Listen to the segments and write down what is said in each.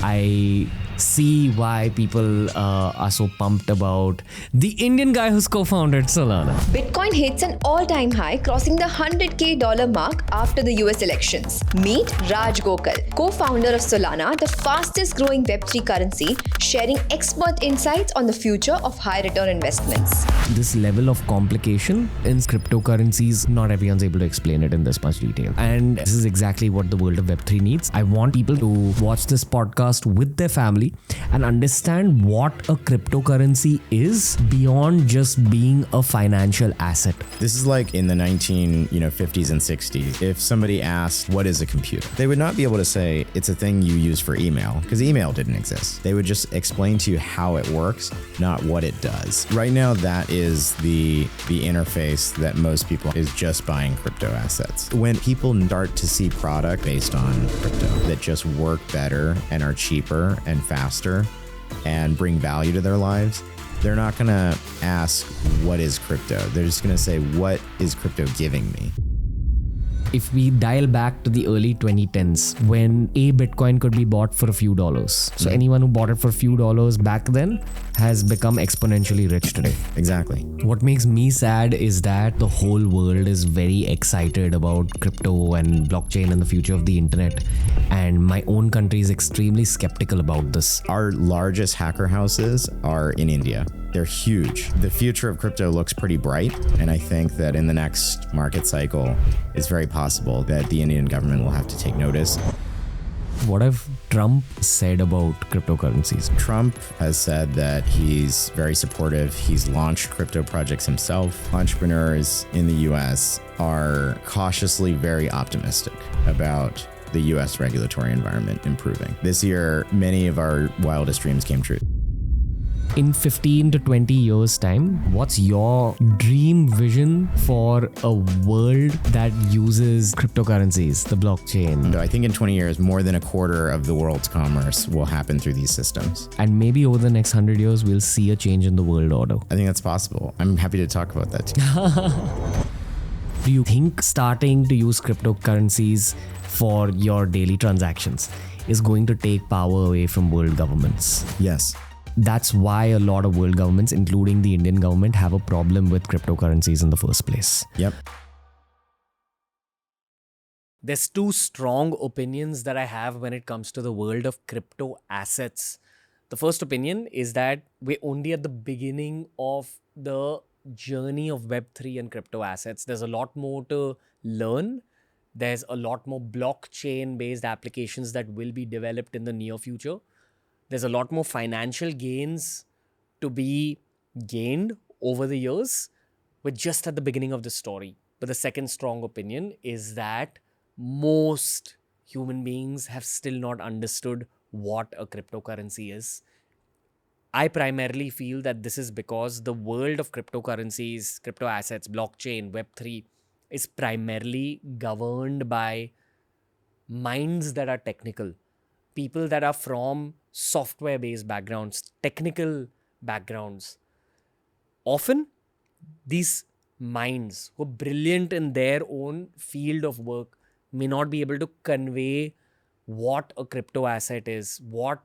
I see why people are so pumped about the Indian guy who's co-founded Solana. Bitcoin hits an all-time high, crossing the $100K mark after the US elections. Meet Raj Gokal, co-founder of Solana, the fastest-growing Web3 currency, sharing expert insights on the future of high-return investments. This level of complication in cryptocurrencies, not everyone's able to explain it in this much detail. And this is exactly what the world of Web3 needs. I want people to watch this podcast with their family and understand what a cryptocurrency is beyond just being a financial asset. This is like in the 50s and 60s. If somebody asked, what is a computer? They would not be able to say it's a thing you use for email, because email didn't exist. They would just explain to you how it works, not what it does. Right now, that is the interface that most people is just buying crypto assets. When people start to see product based on crypto that just work better and are cheaper and faster and bring value to their lives, they're not going to ask, what is crypto? They're just going to say, what is crypto giving me? If we dial back to the early 2010s, when a Bitcoin could be bought for a few dollars. So anyone who bought it for a few dollars back then has become exponentially rich today. Exactly. What makes me sad is that the whole world is very excited about crypto and blockchain and the future of the internet. And my own country is extremely skeptical about this. Our largest hacker houses are in India. They're huge. The future of crypto looks pretty bright, and I think that in the next market cycle, it's very possible that the Indian government will have to take notice. What have Trump said about cryptocurrencies? Trump has said that he's very supportive. He's launched crypto projects himself. Entrepreneurs in the US are cautiously very optimistic about the US regulatory environment improving. This year, many of our wildest dreams came true. In 15 to 20 years' time, what's your dream vision for a world that uses cryptocurrencies, the blockchain? I think in 20 years, more than a quarter of the world's commerce will happen through these systems. And maybe over the next 100 years, we'll see a change in the world order. I think that's possible. I'm happy to talk about that too. Do you think starting to use cryptocurrencies for your daily transactions is going to take power away from world governments? Yes. That's why a lot of world governments, including the Indian government, have a problem with cryptocurrencies in the first place. Yep. There's two strong opinions that I have when it comes to the world of crypto assets. The first opinion is that we're only at the beginning of the journey of Web3 and crypto assets. There's a lot more to learn. There's a lot more blockchain-based applications that will be developed in the near future. There's a lot more financial gains to be gained over the years. We're just at the beginning of the story. But the second strong opinion is that most human beings have still not understood what a cryptocurrency is. I primarily feel that this is because the world of cryptocurrencies, crypto assets, blockchain, Web3 is primarily governed by minds that are technical. People that are from software-based backgrounds, technical backgrounds. Often, these minds who are brilliant in their own field of work may not be able to convey what a crypto asset is, what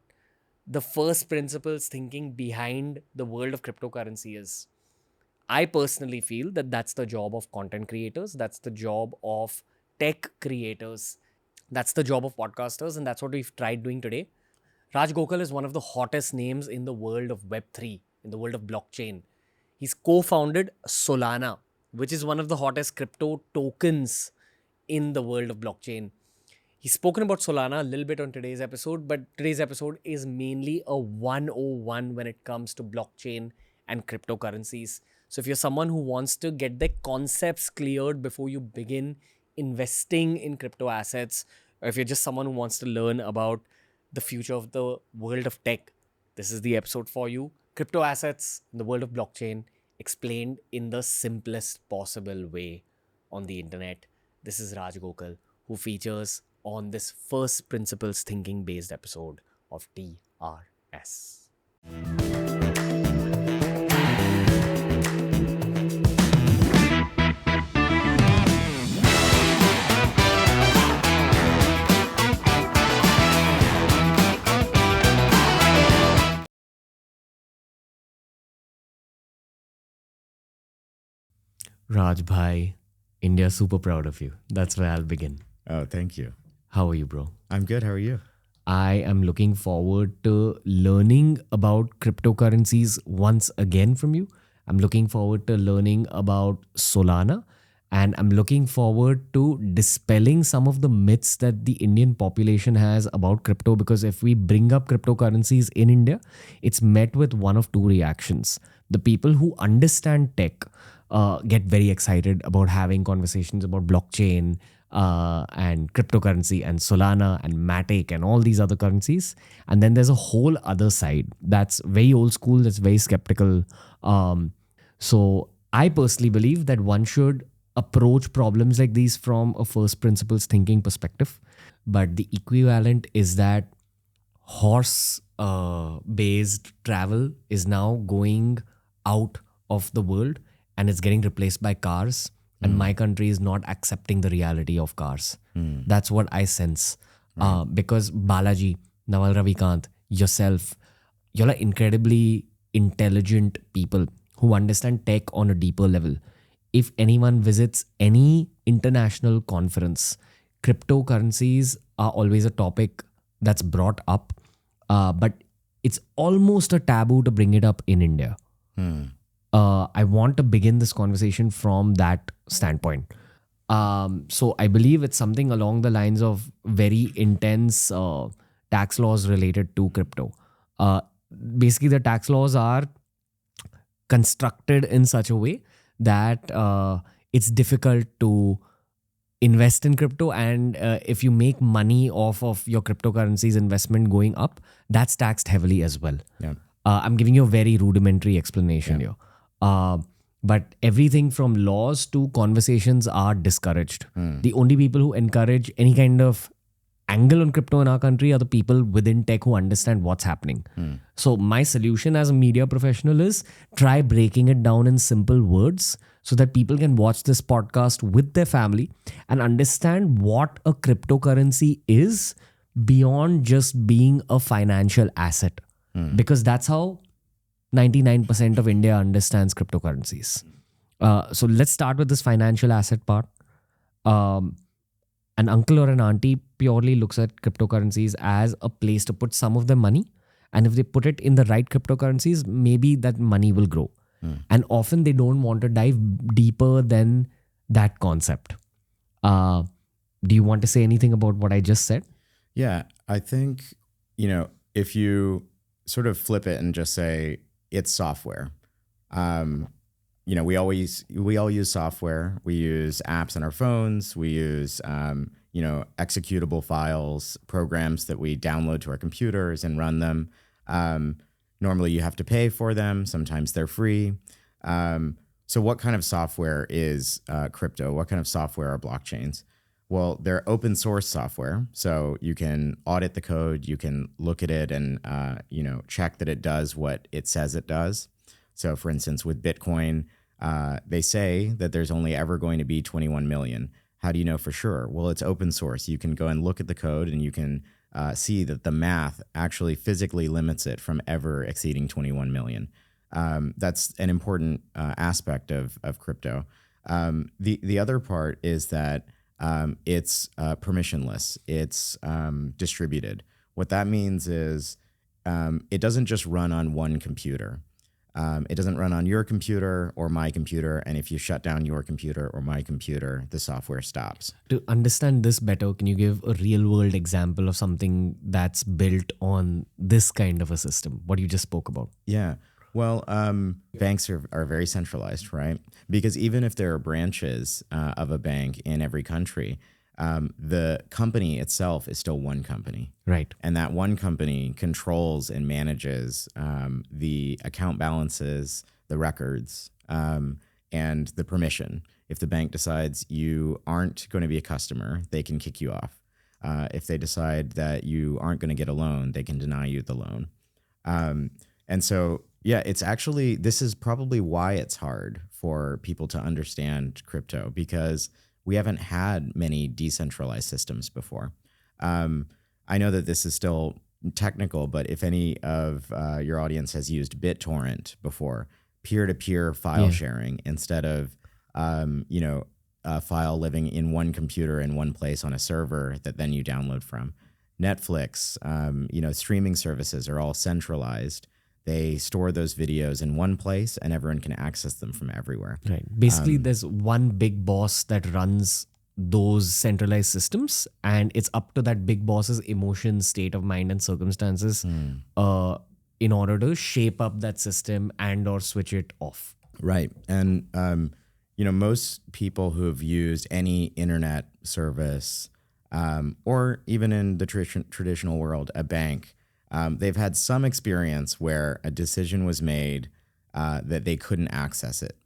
the first principles thinking behind the world of cryptocurrency is. I personally feel that that's the job of content creators, that's the job of tech creators, that's the job of podcasters, and that's what we've tried doing today. Raj Gokal is one of the hottest names in the world of Web3, in the world of blockchain. He's co-founded Solana, which is one of the hottest crypto tokens in the world of blockchain. He's spoken about Solana a little bit on today's episode, but today's episode is mainly a 101 when it comes to blockchain and cryptocurrencies. So if you're someone who wants to get the concepts cleared before you begin investing in crypto assets, or if you're just someone who wants to learn about the future of the world of tech, this is the episode for you. Crypto assets in the world of blockchain explained in the simplest possible way on the internet. This is Raj Gokal, who features on this first principles thinking based episode of TRS. Raj bhai, India's super proud of you. That's where I'll begin. Oh, thank you. How are you, bro? I'm good. How are you? I am looking forward to learning about cryptocurrencies once again from you. I'm looking forward to learning about Solana, and I'm looking forward to dispelling some of the myths that the Indian population has about crypto, because if we bring up cryptocurrencies in India, it's met with one of two reactions. The people who understand tech get very excited about having conversations about blockchain, and cryptocurrency and Solana and Matic and all these other currencies. And then there's a whole other side that's very old school, that's very skeptical. So I personally believe that one should approach problems like these from a first principles thinking perspective. But the equivalent is that horse based travel is now going out of the world and it's getting replaced by cars. And my country is not accepting the reality of cars. That's what I sense. Because Balaji, Naval Ravikant, yourself, you're like incredibly intelligent people who understand tech on a deeper level. If anyone visits any international conference, cryptocurrencies are always a topic that's brought up. But it's almost a taboo to bring it up in India. I want to begin this conversation from that standpoint. So I believe it's something along the lines of very intense tax laws related to crypto. Basically, the tax laws are constructed in such a way that it's difficult to invest in crypto, and if you make money off of your cryptocurrencies investment going up, that's taxed heavily as well. Yeah. I'm giving you a very rudimentary explanation here. But everything from laws to conversations are discouraged. The only people who encourage any kind of angle on crypto in our country are the people within tech who understand what's happening. So my solution as a media professional is try breaking it down in simple words so that people can watch this podcast with their family and understand what a cryptocurrency is beyond just being a financial asset. Because that's how 99% of India understands cryptocurrencies. So let's start with this financial asset part. An uncle or an auntie purely looks at cryptocurrencies as a place to put some of their money. And if they put it in the right cryptocurrencies, maybe that money will grow. And often they don't want to dive deeper than that concept. Do you want to say anything about what I just said? Yeah, I think, if you sort of flip it and just say it's software. We all use software. We use apps on our phones. We use, executable files, programs that we download to our computers and run them. Normally you have to pay for them. Sometimes they're free. So what kind of software is crypto? What kind of software are blockchains? Well, they're open source software, so you can audit the code, you can look at it and check that it does what it says it does. So, for instance, with Bitcoin, they say that there's only ever going to be 21 million. How do you know for sure? Well, it's open source. You can go and look at the code, and you can see that the math actually physically limits it from ever exceeding 21 million. That's an important aspect of crypto. The other part is that it's permissionless. It's distributed. What that means is it doesn't just run on one computer. It doesn't run on your computer or my computer. And if you shut down your computer or my computer, the software stops. To understand this better, can you give a real world example of something that's built on this kind of a system, what you just spoke about? Yeah. Well, banks are very centralized, right? Because even if there are branches of a bank in every country, the company itself is still one company. Right. And that one company controls and manages the account balances, the records, and the permission. If the bank decides you aren't going to be a customer, they can kick you off. If they decide that you aren't going to get a loan, they can deny you the loan. And so, yeah, this is probably why it's hard for people to understand crypto, because we haven't had many decentralized systems before. I know that this is still technical, but if any of your audience has used BitTorrent before, peer-to-peer file sharing instead of a file living in one computer in one place on a server that then you download from. Netflix, streaming services are all centralized. They store those videos in one place and everyone can access them from everywhere. Right. Basically, there's one big boss that runs those centralized systems, and it's up to that big boss's emotions, state of mind, and circumstances in order to shape up that system and or switch it off. Right. And, most people who have used any internet service or even in the traditional world, a bank, they've had some experience where a decision was made that they couldn't access it.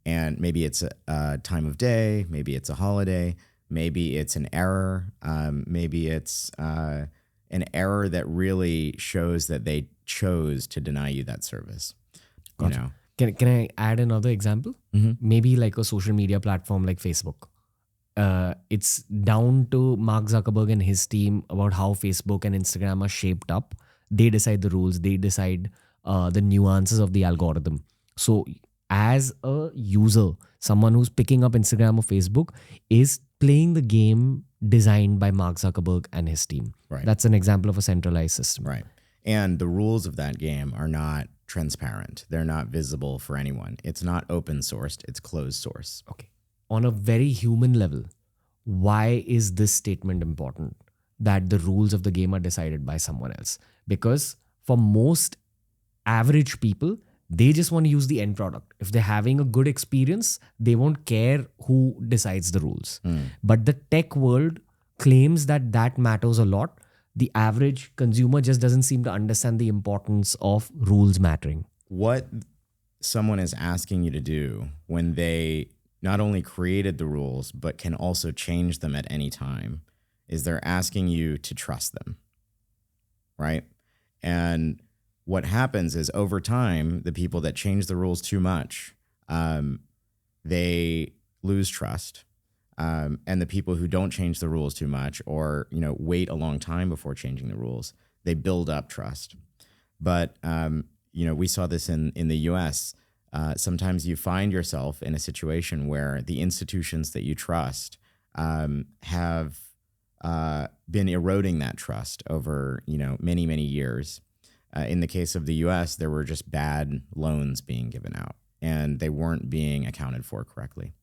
And maybe it's a time of day, maybe it's a holiday, maybe it's an error, maybe it's an error that really shows that they chose to deny you that service. Gotcha. Can I add another example? Maybe like a social media platform like Facebook. It's down to Mark Zuckerberg and his team about how Facebook and Instagram are shaped up. They decide the rules. They decide the nuances of the algorithm. So as a user, someone who's picking up Instagram or Facebook is playing the game designed by Mark Zuckerberg and his team. Right. That's an example of a centralized system. Right. And the rules of that game are not transparent. They're not visible for anyone. It's not open sourced. It's closed source. Okay. On a very human level, why is this statement important? That the rules of the game are decided by someone else? Because for most average people, they just want to use the end product. If they're having a good experience, they won't care who decides the rules. But the tech world claims that that matters a lot. The average consumer just doesn't seem to understand the importance of rules mattering. What someone is asking you to do when they not only created the rules, but can also change them at any time, is they're asking you to trust them, right? And what happens is over time, the people that change the rules too much, they lose trust. And the people who don't change the rules too much or, wait a long time before changing the rules, they build up trust. But, we saw this in the US. Sometimes you find yourself in a situation where the institutions that you trust have been eroding that trust over, many, many years. In the case of the US, there were just bad loans being given out and they weren't being accounted for correctly.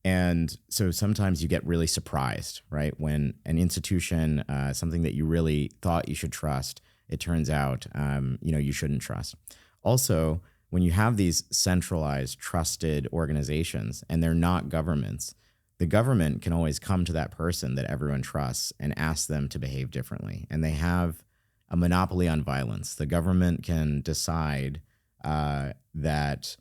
And so sometimes you get really surprised, right? When an institution, something that you really thought you should trust, it turns out, you shouldn't trust. Also, when you have these centralized, trusted organizations and they're not governments, the government can always come to that person that everyone trusts and ask them to behave differently. And they have a monopoly on violence. The government can decide that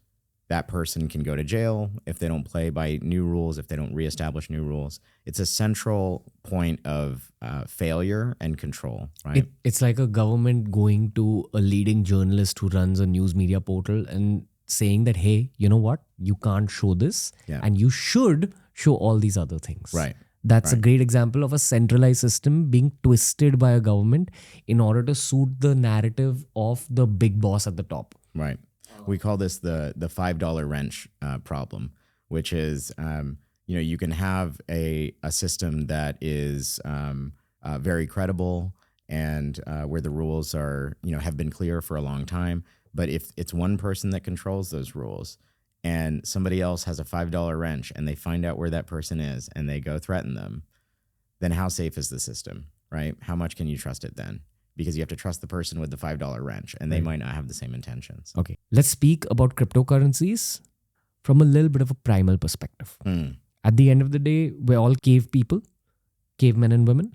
person can go to jail if they don't play by new rules, if they don't reestablish new rules. It's a central point of failure and control, right? It's like a government going to a leading journalist who runs a news media portal and saying that, hey, you know what? You can't show this and you should show all these other things. Right. That's a great example of a centralized system being twisted by a government in order to suit the narrative of the big boss at the top. Right. We call this the $5 wrench problem, which is, you can have a system that is very credible and where the rules are, have been clear for a long time. But if it's one person that controls those rules and somebody else has a $5 wrench and they find out where that person is and they go threaten them, then how safe is the system, right? How much can you trust it then? Because you have to trust the person with the $5 wrench and they might not have the same intentions. Okay. Let's speak about cryptocurrencies from a little bit of a primal perspective. At the end of the day, we're all cave people, cavemen and women.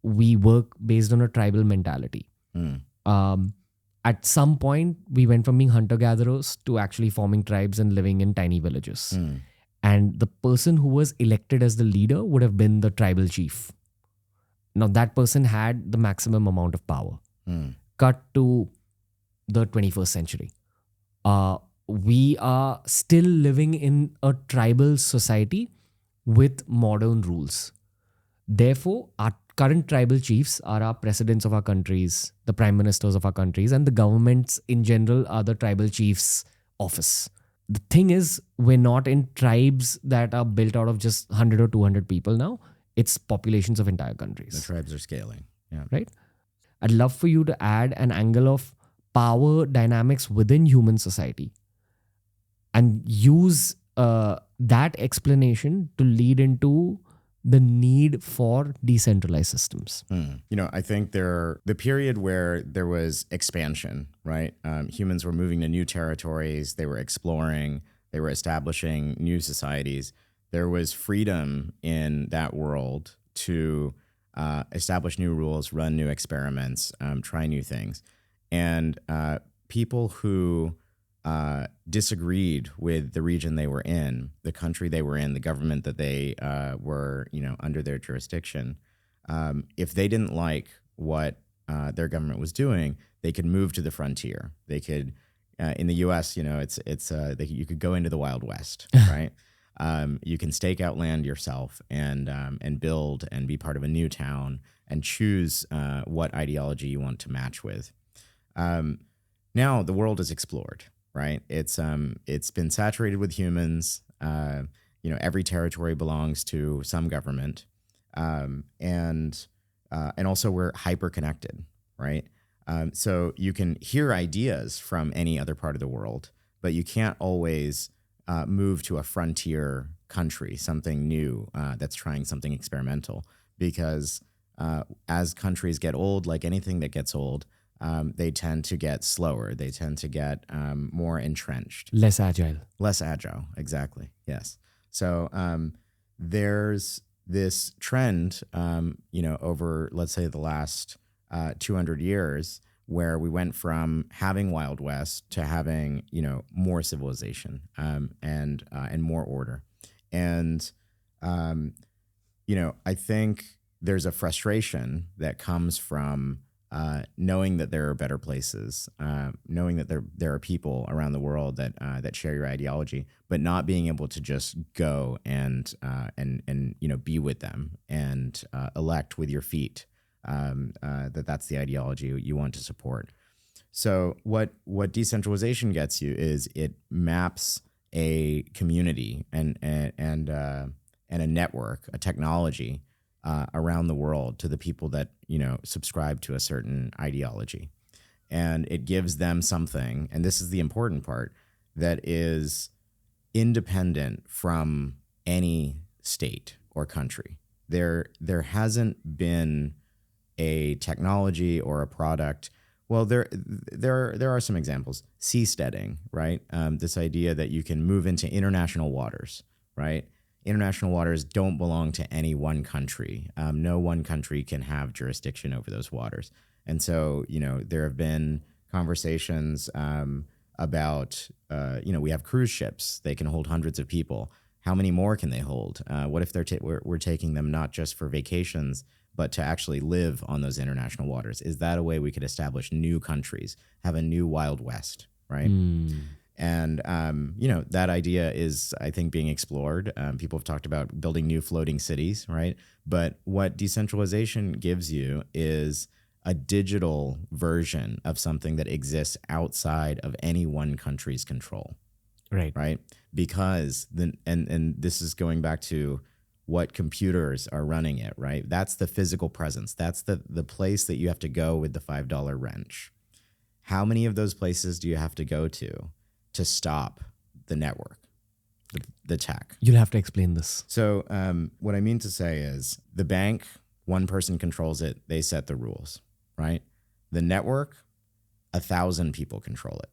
We work based on a tribal mentality. At some point, we went from being hunter-gatherers to actually forming tribes and living in tiny villages. And the person who was elected as the leader would have been the tribal chief. Now, that person had the maximum amount of power. Cut to the 21st century. We are still living in a tribal society with modern rules. Therefore, our current tribal chiefs are our presidents of our countries, the prime ministers of our countries, and the governments in general are the tribal chief's office. The thing is, we're not in tribes that are built out of just 100 or 200 people now. It's populations of entire The countries, tribes are scaling. Yeah. right? I'd love for you to add an angle of power dynamics within human society and use that explanation to lead into the need for decentralized systems. I think the period where there was expansion, right? Humans were moving to new territories, they were exploring, they were establishing new societies. There was freedom in that world to establish new rules, run new experiments, try new things. And people who disagreed with the region they were in, the country they were in, the government that they were, under their jurisdiction, if they didn't like what their government was doing, they could move to the frontier. They could, in the U.S., you could go into the Wild West, right? You can stake out land yourself and build and be part of a new town and choose what ideology you want to match with. Now the world is explored, right? It's been saturated with humans. Every territory belongs to some government, and also we're hyper connected, right? So you can hear ideas from any other part of the world, but you can't always move to a frontier country, something new that's trying something experimental, because as countries get old, like anything that gets old, they tend to get slower. They tend to get more entrenched. Less agile. Less agile, exactly, yes. So there's this trend, over, let's say, the last 200 years, where we went from having Wild West to having, more civilization and more order. And, I think there's a frustration that comes from knowing that there are better places, knowing that there are people around the world that share your ideology, but not being able to just go and be with them and elect with your feet that's the ideology you want to support. So what decentralization gets you is it maps a community and a network, a technology around the world to the people that subscribe to a certain ideology, and it gives them something. And this is the important part, that is independent from any state or country. There hasn't been a technology or a product. Well, there are some examples. Seasteading, right? This idea that you can move into international waters, right? International waters don't belong to any one country. No one country can have jurisdiction over those waters. And so, there have been conversations about, we have cruise ships. They can hold hundreds of people. How many more can they hold? What if we're taking them not just for vacations, but to actually live on those international waters? Is that a way we could establish new countries, have a new Wild West, right? And, that idea is, I think, being explored. People have talked about building new floating cities, right? But what decentralization gives you is a digital version of something that exists outside of any one country's control. Right. Because and this is going back to what computers are running it, right? That's the physical presence. That's the place that you have to go with the $5 wrench. How many of those places do you have to go to stop the network, the tech? You'll have to explain this. So what I mean to say is, the bank, one person controls it. They set the rules, right? The network, 1,000 people control it.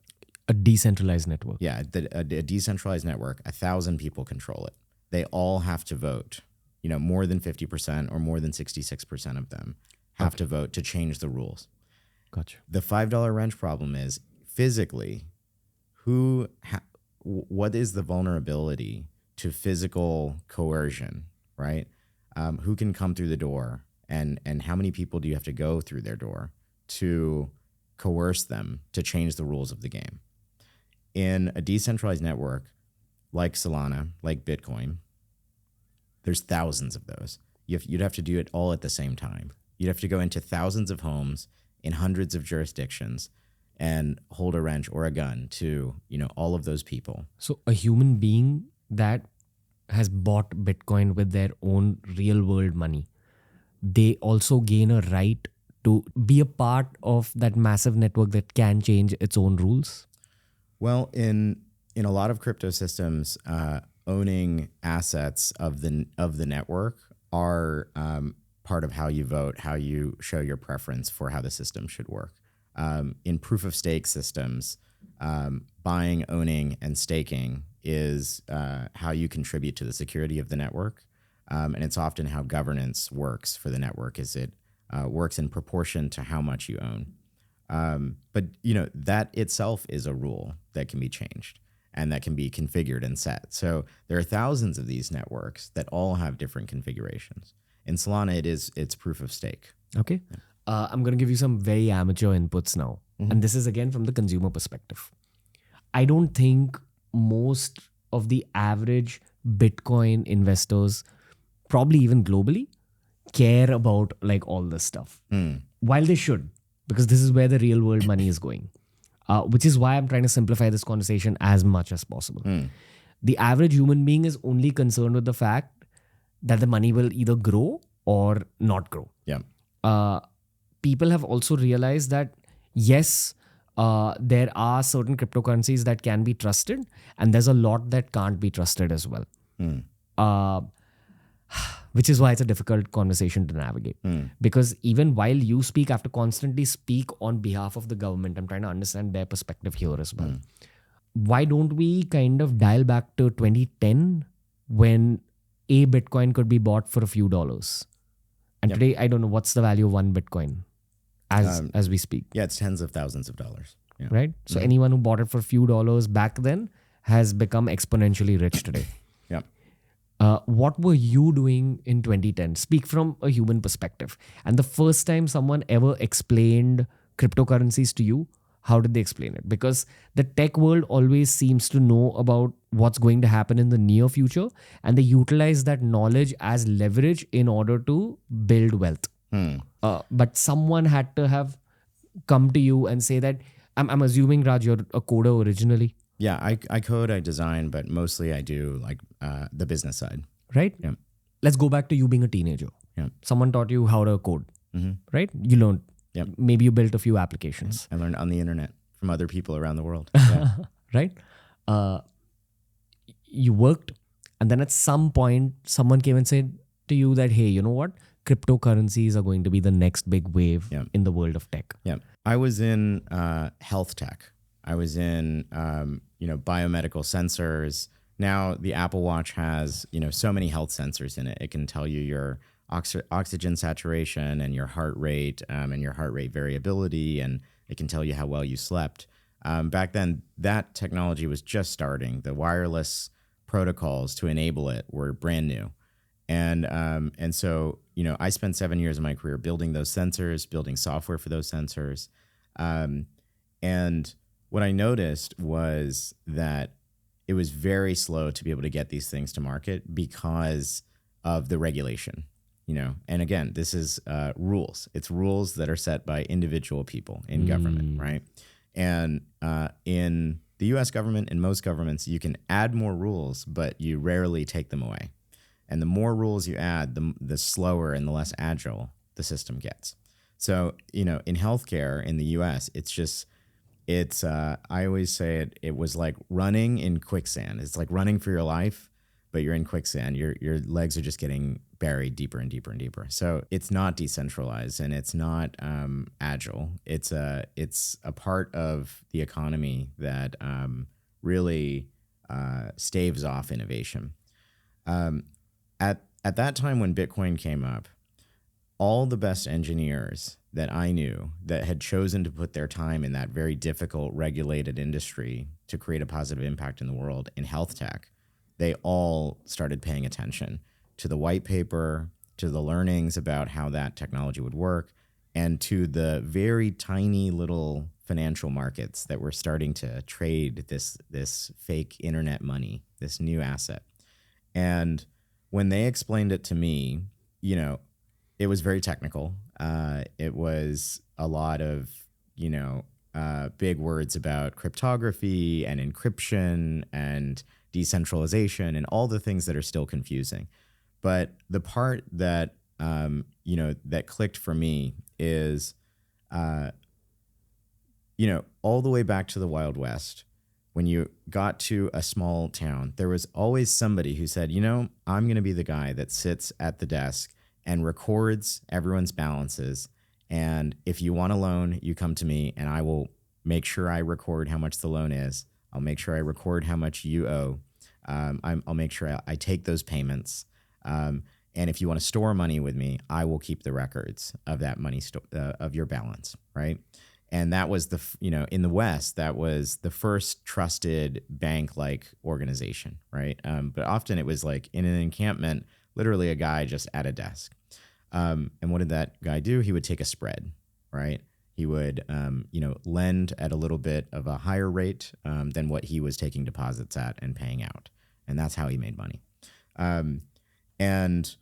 A decentralized network. Yeah, a decentralized network, 1,000 people control it. They all have to vote. More than 50% or more than 66% of them have to vote to change the rules. Gotcha. The $5 wrench problem is, physically, what is the vulnerability to physical coercion, right? Who can come through the door, and how many people do you have to go through their door to coerce them to change the rules of the game? In a decentralized network like Solana, like Bitcoin, there's thousands of those. You'd have to do it all at the same time. You'd have to go into thousands of homes in hundreds of jurisdictions and hold a wrench or a gun to, all of those people. So a human being that has bought Bitcoin with their own real world money, they also gain a right to be a part of that massive network that can change its own rules? Well, in a lot of crypto systems, owning assets of the network are part of how you vote, how you show your preference for how the system should work. In proof of stake systems, buying, owning, and staking is how you contribute to the security of the network. And it's often how governance works for the network, is it works in proportion to how much you own. But that itself is a rule that can be changed and that can be configured and set. So there are thousands of these networks that all have different configurations. In Solana, it's proof of stake. Okay. I'm going to give you some very amateur inputs now. And this is again from the consumer perspective. I don't think most of the average Bitcoin investors, probably even globally, care about like all this stuff. While they should, because this is where the real world money is going. Which is why I'm trying to simplify this conversation as much as possible. The average human being is only concerned with the fact that the money will either grow or not grow. Yeah. People have also realized that, yes, there are certain cryptocurrencies that can be trusted, and there's a lot that can't be trusted as well. Which is why it's a difficult conversation to navigate. Because even while you speak, I have to constantly speak on behalf of the government. I'm trying to understand their perspective here as well. Why don't we kind of dial back to 2010 when a Bitcoin could be bought for a few dollars? And today, I don't know what's the value of one Bitcoin as we speak. Yeah, it's tens of thousands of dollars. Yeah. Right? So anyone who bought it for a few dollars back then has become exponentially rich today. Yeah. What were you doing in 2010? Speak from a human perspective. And the first time someone ever explained cryptocurrencies to you, how did they explain it? Because the tech world always seems to know about what's going to happen in the near future, and they utilize that knowledge as leverage in order to build wealth. But someone had to have come to you and say that, I'm assuming, Raj, you're a coder originally. Yeah, I code, I design, but mostly I do like the business side. Right? Yeah. Let's go back to you being a teenager. Yeah. Someone taught you how to code, right? You learned. Yep. Maybe you built a few applications. I learned on the internet from other people around the world. Yeah. Right? You worked, and then at some point, someone came and said to you that, hey, you know what? Cryptocurrencies are going to be the next big wave in the world of tech. Yeah. I was in health tech. I was in, biomedical sensors. Now the Apple Watch has, so many health sensors in it. It can tell you your oxygen saturation and your heart rate and your heart rate variability, and it can tell you how well you slept. Back then, that technology was just starting. The wireless protocols to enable it were brand new. And so, I spent 7 years of my career building those sensors, building software for those sensors. And what I noticed was that it was very slow to be able to get these things to market because of the regulation, And again, this is rules. It's rules that are set by individual people in government, right? And in the U.S. government and most governments, you can add more rules, but you rarely take them away. And the more rules you add, the slower and the less agile the system gets. So, in healthcare in the U.S., I always say it was like running in quicksand. It's like running for your life, but you're in quicksand. Your legs are just getting buried deeper and deeper and deeper. So it's not decentralized and it's not agile. It's a part of the economy that really staves off innovation. At that time when Bitcoin came up, all the best engineers that I knew that had chosen to put their time in that very difficult regulated industry to create a positive impact in the world in health tech, they all started paying attention to the white paper, to the learnings about how that technology would work, and to the very tiny little financial markets that were starting to trade this fake internet money, this new asset. And when they explained it to me, it was very technical. It was a lot of, big words about cryptography and encryption and decentralization and all the things that are still confusing. But the part that that clicked for me is, all the way back to the Wild West, when you got to a small town, there was always somebody who said, I'm going to be the guy that sits at the desk and records everyone's balances. And if you want a loan, you come to me and I will make sure I record how much the loan is. I'll make sure I record how much you owe. I'll make sure I take those payments. And if you want to store money with me, I will keep the records of that money, of your balance, right? And that was in the West, that was the first trusted bank-like organization, right? But often it was like in an encampment, literally a guy just at a desk. And what did that guy do? He would take a spread, right? He would, lend at a little bit of a higher rate than what he was taking deposits at and paying out. And that's how he made money. And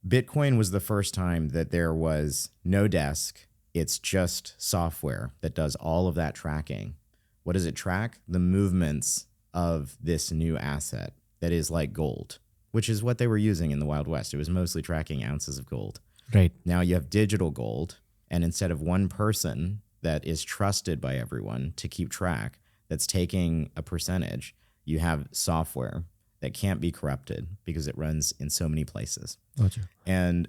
Bitcoin was the first time that there was no desk. It's just software that does all of that tracking. What does it track? The movements of this new asset that is like gold, which is what they were using in the Wild West. It was mostly tracking ounces of gold. Right. Now you have digital gold, and instead of one person that is trusted by everyone to keep track, that's taking a percentage, you have software that can't be corrupted because it runs in so many places. Gotcha. And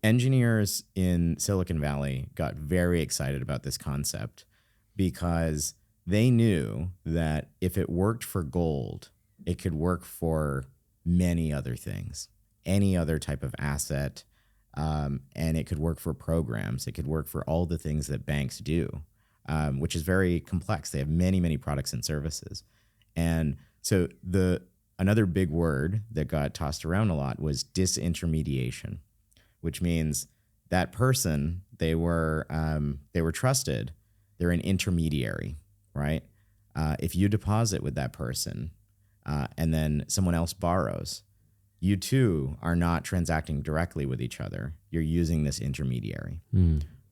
engineers in Silicon Valley got very excited about this concept because they knew that if it worked for gold, it could work for many other things, any other type of asset, and it could work for programs. It could work for all the things that banks do, which is very complex. They have many, many products and services. And so another big word that got tossed around a lot was disintermediation, which means that person, they were trusted. They're an intermediary, right? If you deposit with that person and then someone else borrows, you too are not transacting directly with each other. You're using this intermediary,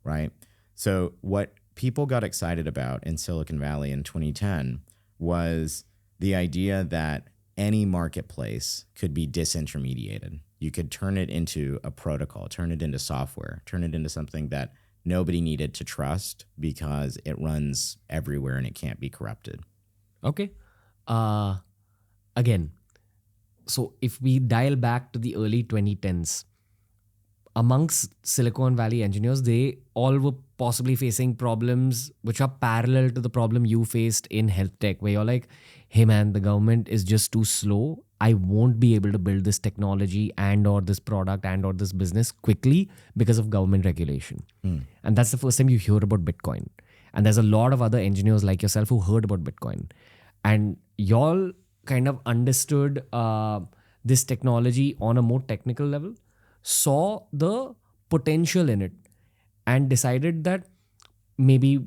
right? So what people got excited about in Silicon Valley in 2010 was the idea that any marketplace could be disintermediated. You could turn it into a protocol, turn it into software, turn it into something that nobody needed to trust because it runs everywhere and it can't be corrupted. Okay. Again, so if we dial back to the early 2010s, amongst Silicon Valley engineers, they all were possibly facing problems which are parallel to the problem you faced in health tech, where you're like, hey man, the government is just too slow. I won't be able to build this technology and or this product and or this business quickly because of government regulation. And that's the first time you hear about Bitcoin. And there's a lot of other engineers like yourself who heard about Bitcoin. And y'all kind of understood this technology on a more technical level, saw the potential in it, and decided that maybe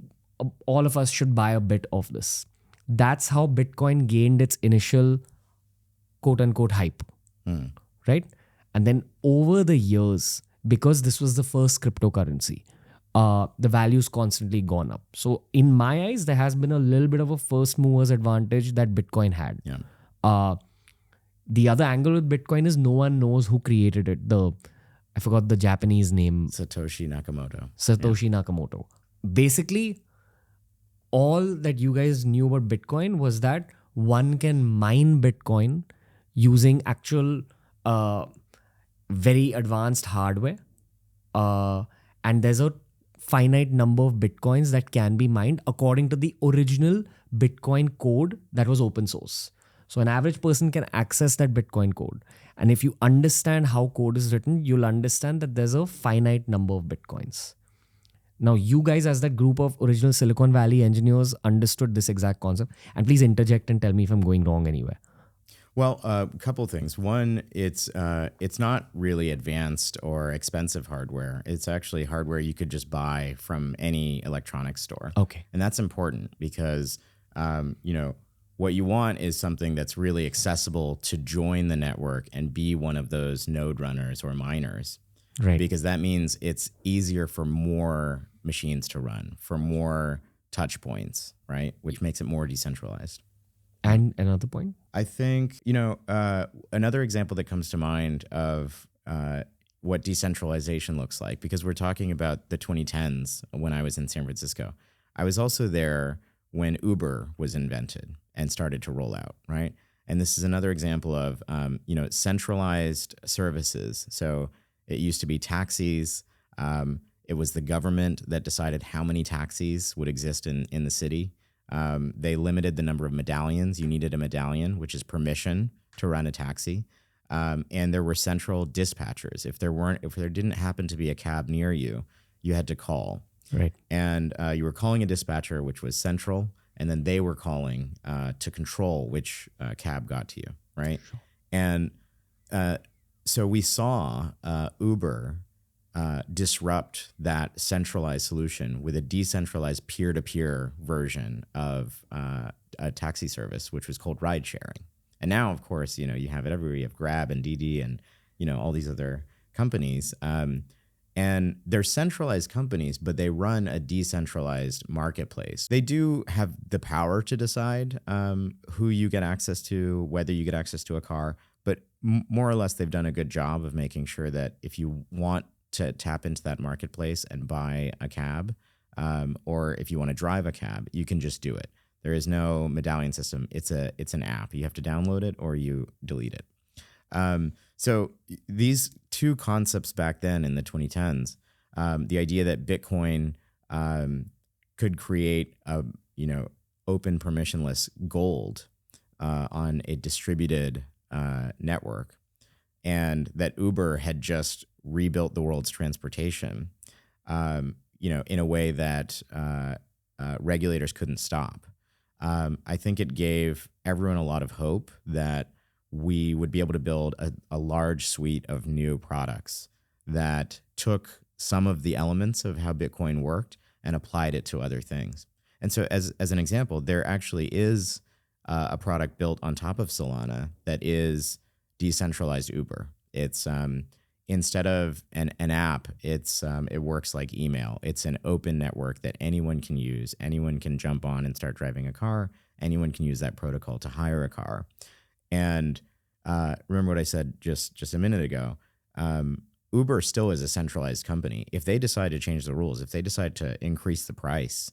all of us should buy a bit of this. That's how Bitcoin gained its initial quote unquote hype, right? And then over the years, because this was the first cryptocurrency, the value's constantly gone up. So in my eyes, there has been a little bit of a first mover's advantage that Bitcoin had. Yeah. The other angle with Bitcoin is no one knows who created it. I forgot the Japanese name. Satoshi Nakamoto. Nakamoto. Basically, all that you guys knew about Bitcoin was that one can mine Bitcoin using actual very advanced hardware. And there's a finite number of Bitcoins that can be mined according to the original Bitcoin code that was open source. So an average person can access that Bitcoin code. And if you understand how code is written, you'll understand that there's a finite number of Bitcoins. Now, you guys as that group of original Silicon Valley engineers understood this exact concept. And please interject and tell me if I'm going wrong anywhere. Well, a couple of things. One, it's not really advanced or expensive hardware. It's actually hardware you could just buy from any electronics store. Okay. And that's important because, what you want is something that's really accessible to join the network and be one of those node runners or miners. Right. Because that means it's easier for more machines to run, for more touch points, right? Which makes it more decentralized. And another point? I think, another example that comes to mind of what decentralization looks like, because we're talking about the 2010s when I was in San Francisco. I was also there when Uber was invented and started to roll out, right? And this is another example of, centralized services. So it used to be taxis. It was the government that decided how many taxis would exist in the city. They limited the number of medallions. You needed a medallion, which is permission to run a taxi. And there were central dispatchers. If there didn't happen to be a cab near you, you had to call. Right. And you were calling a dispatcher, which was central, and then they were calling to control which cab got to you, right? Sure. And so we saw Uber disrupt that centralized solution with a decentralized peer-to-peer version of a taxi service, which was called ride sharing. And now, of course, you have it everywhere. You have Grab and Didi and, all these other companies. And they're centralized companies, but they run a decentralized marketplace. They do have the power to decide who you get access to, whether you get access to a car. But more or less, they've done a good job of making sure that if you want to tap into that marketplace and buy a cab, or if you want to drive a cab, you can just do it. There is no medallion system. It's an app. You have to download it or you delete it. So these two concepts back then in the 2010s, the idea that Bitcoin could create a open permissionless gold on a distributed network, and that Uber had just rebuilt the world's transportation, in a way that regulators couldn't stop. I think it gave everyone a lot of hope that we would be able to build a large suite of new products that took some of the elements of how Bitcoin worked and applied it to other things. And so as an example, there actually is a product built on top of Solana that is decentralized Uber. It's instead of an app, it works like email. It's an open network that anyone can use. Anyone can jump on and start driving a car. Anyone can use that protocol to hire a car. And remember what I said just a minute ago. Uber still is a centralized company. If they decide to change the rules, if they decide to increase the price,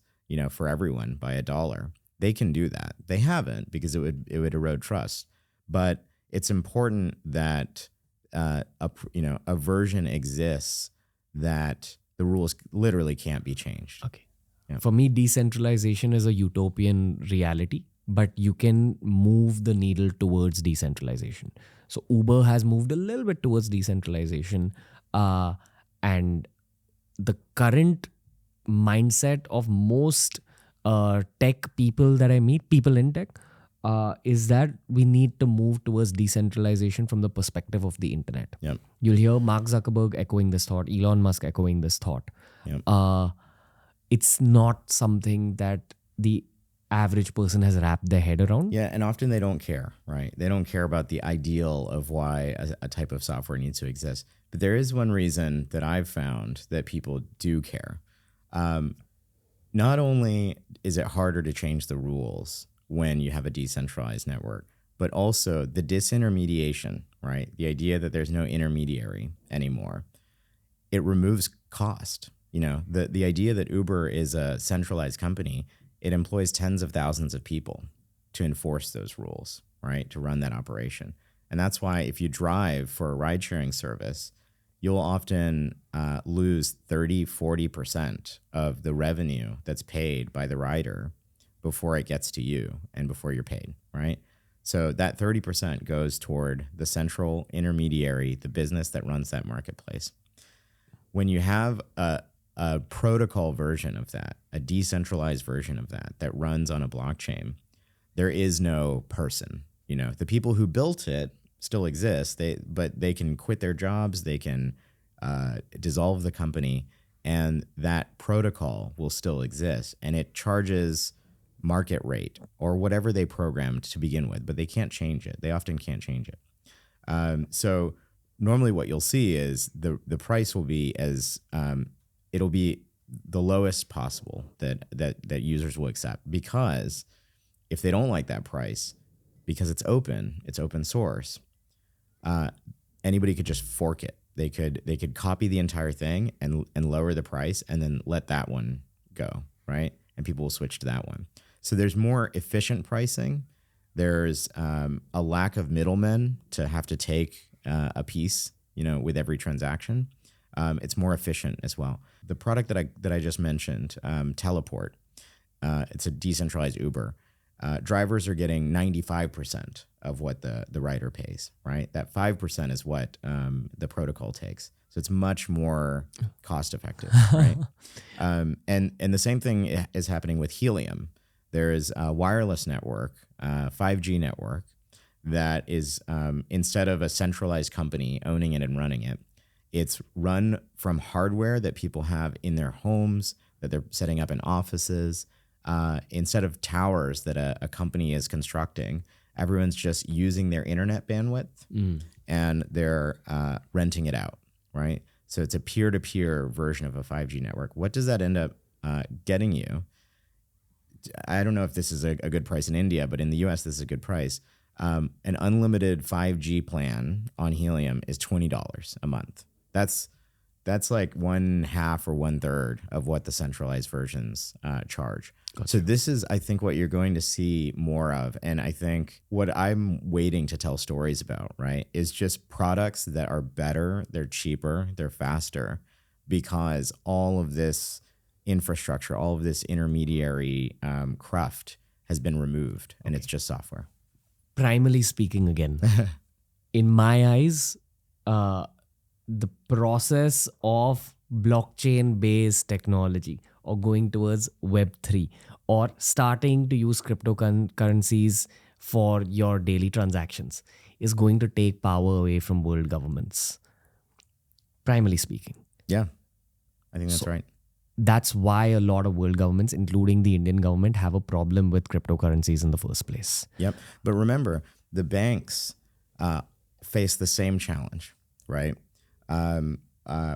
for everyone by $1, they can do that. They haven't, because it would erode trust. But it's important that a version exists that the rules literally can't be changed. Okay. Yeah. For me, decentralization is a utopian reality, but you can move the needle towards decentralization. So Uber has moved a little bit towards decentralization, and the current mindset of most tech people that I meet, people in tech, is that we need to move towards decentralization from the perspective of the internet. Yep. You'll hear Mark Zuckerberg echoing this thought, Elon Musk echoing this thought. Yep. It's not something that the average person has wrapped their head around. Yeah, and often they don't care, right? They don't care about the ideal of why a type of software needs to exist. But there is one reason that I've found that people do care. Not only is it harder to change the rules when you have a decentralized network, but also the disintermediation, right? The idea that there's no intermediary anymore. It removes cost. The idea that Uber is a centralized company, it employs tens of thousands of people to enforce those rules, right? To run that operation. And that's why if you drive for a ride sharing service, you'll often lose 30, 40% of the revenue that's paid by the rider before it gets to you and before you're paid, right? So that 30% goes toward the central intermediary, the business that runs that marketplace. When you have a protocol version of that, a decentralized version of that runs on a blockchain, there is no person. The people who built it still exist, but they can quit their jobs, they can dissolve the company, and that protocol will still exist. And it charges market rate or whatever they programmed to begin with, but they can't change it. They often can't change it. So normally what you'll see is the price will be it'll be the lowest possible that users will accept, because if they don't like that price, because it's open source, anybody could just fork it. They could copy the entire thing and lower the price and then let that one go, right? And people will switch to that one. So there's more efficient pricing. There's a lack of middlemen to have to take a piece, with every transaction. It's more efficient as well. The product that I just mentioned, Teleport, it's a decentralized Uber. Drivers are getting 95% of what the rider pays, right? That 5% is what the protocol takes. So it's much more cost effective, right? And the same thing is happening with Helium. There is a wireless network, 5G network, that is, instead of a centralized company owning it and running it, it's run from hardware that people have in their homes, that they're setting up in offices. Instead of towers that a company is constructing, everyone's just using their internet bandwidth and they're renting it out, right? So it's a peer-to-peer version of a 5G network. What does that end up getting you? I don't know if this is a good price in India, but in the US, this is a good price. An unlimited 5G plan on Helium is $20 a month. That's like 1/2 or 1/3 of what the centralized versions charge. Gotcha. So this is, I think, what you're going to see more of. And I think what I'm waiting to tell stories about, right, is just products that are better, they're cheaper, they're faster, because all of this infrastructure, all of this intermediary cruft has been removed, and it's just software. Primarily speaking, again, in my eyes, the process of blockchain-based technology or going towards Web3 or starting to use cryptocurrencies for your daily transactions is going to take power away from world governments, primarily speaking. Yeah, I think that's right. That's why a lot of world governments, including the Indian government, have a problem with cryptocurrencies in the first place. Yep. But remember, the banks face the same challenge, right?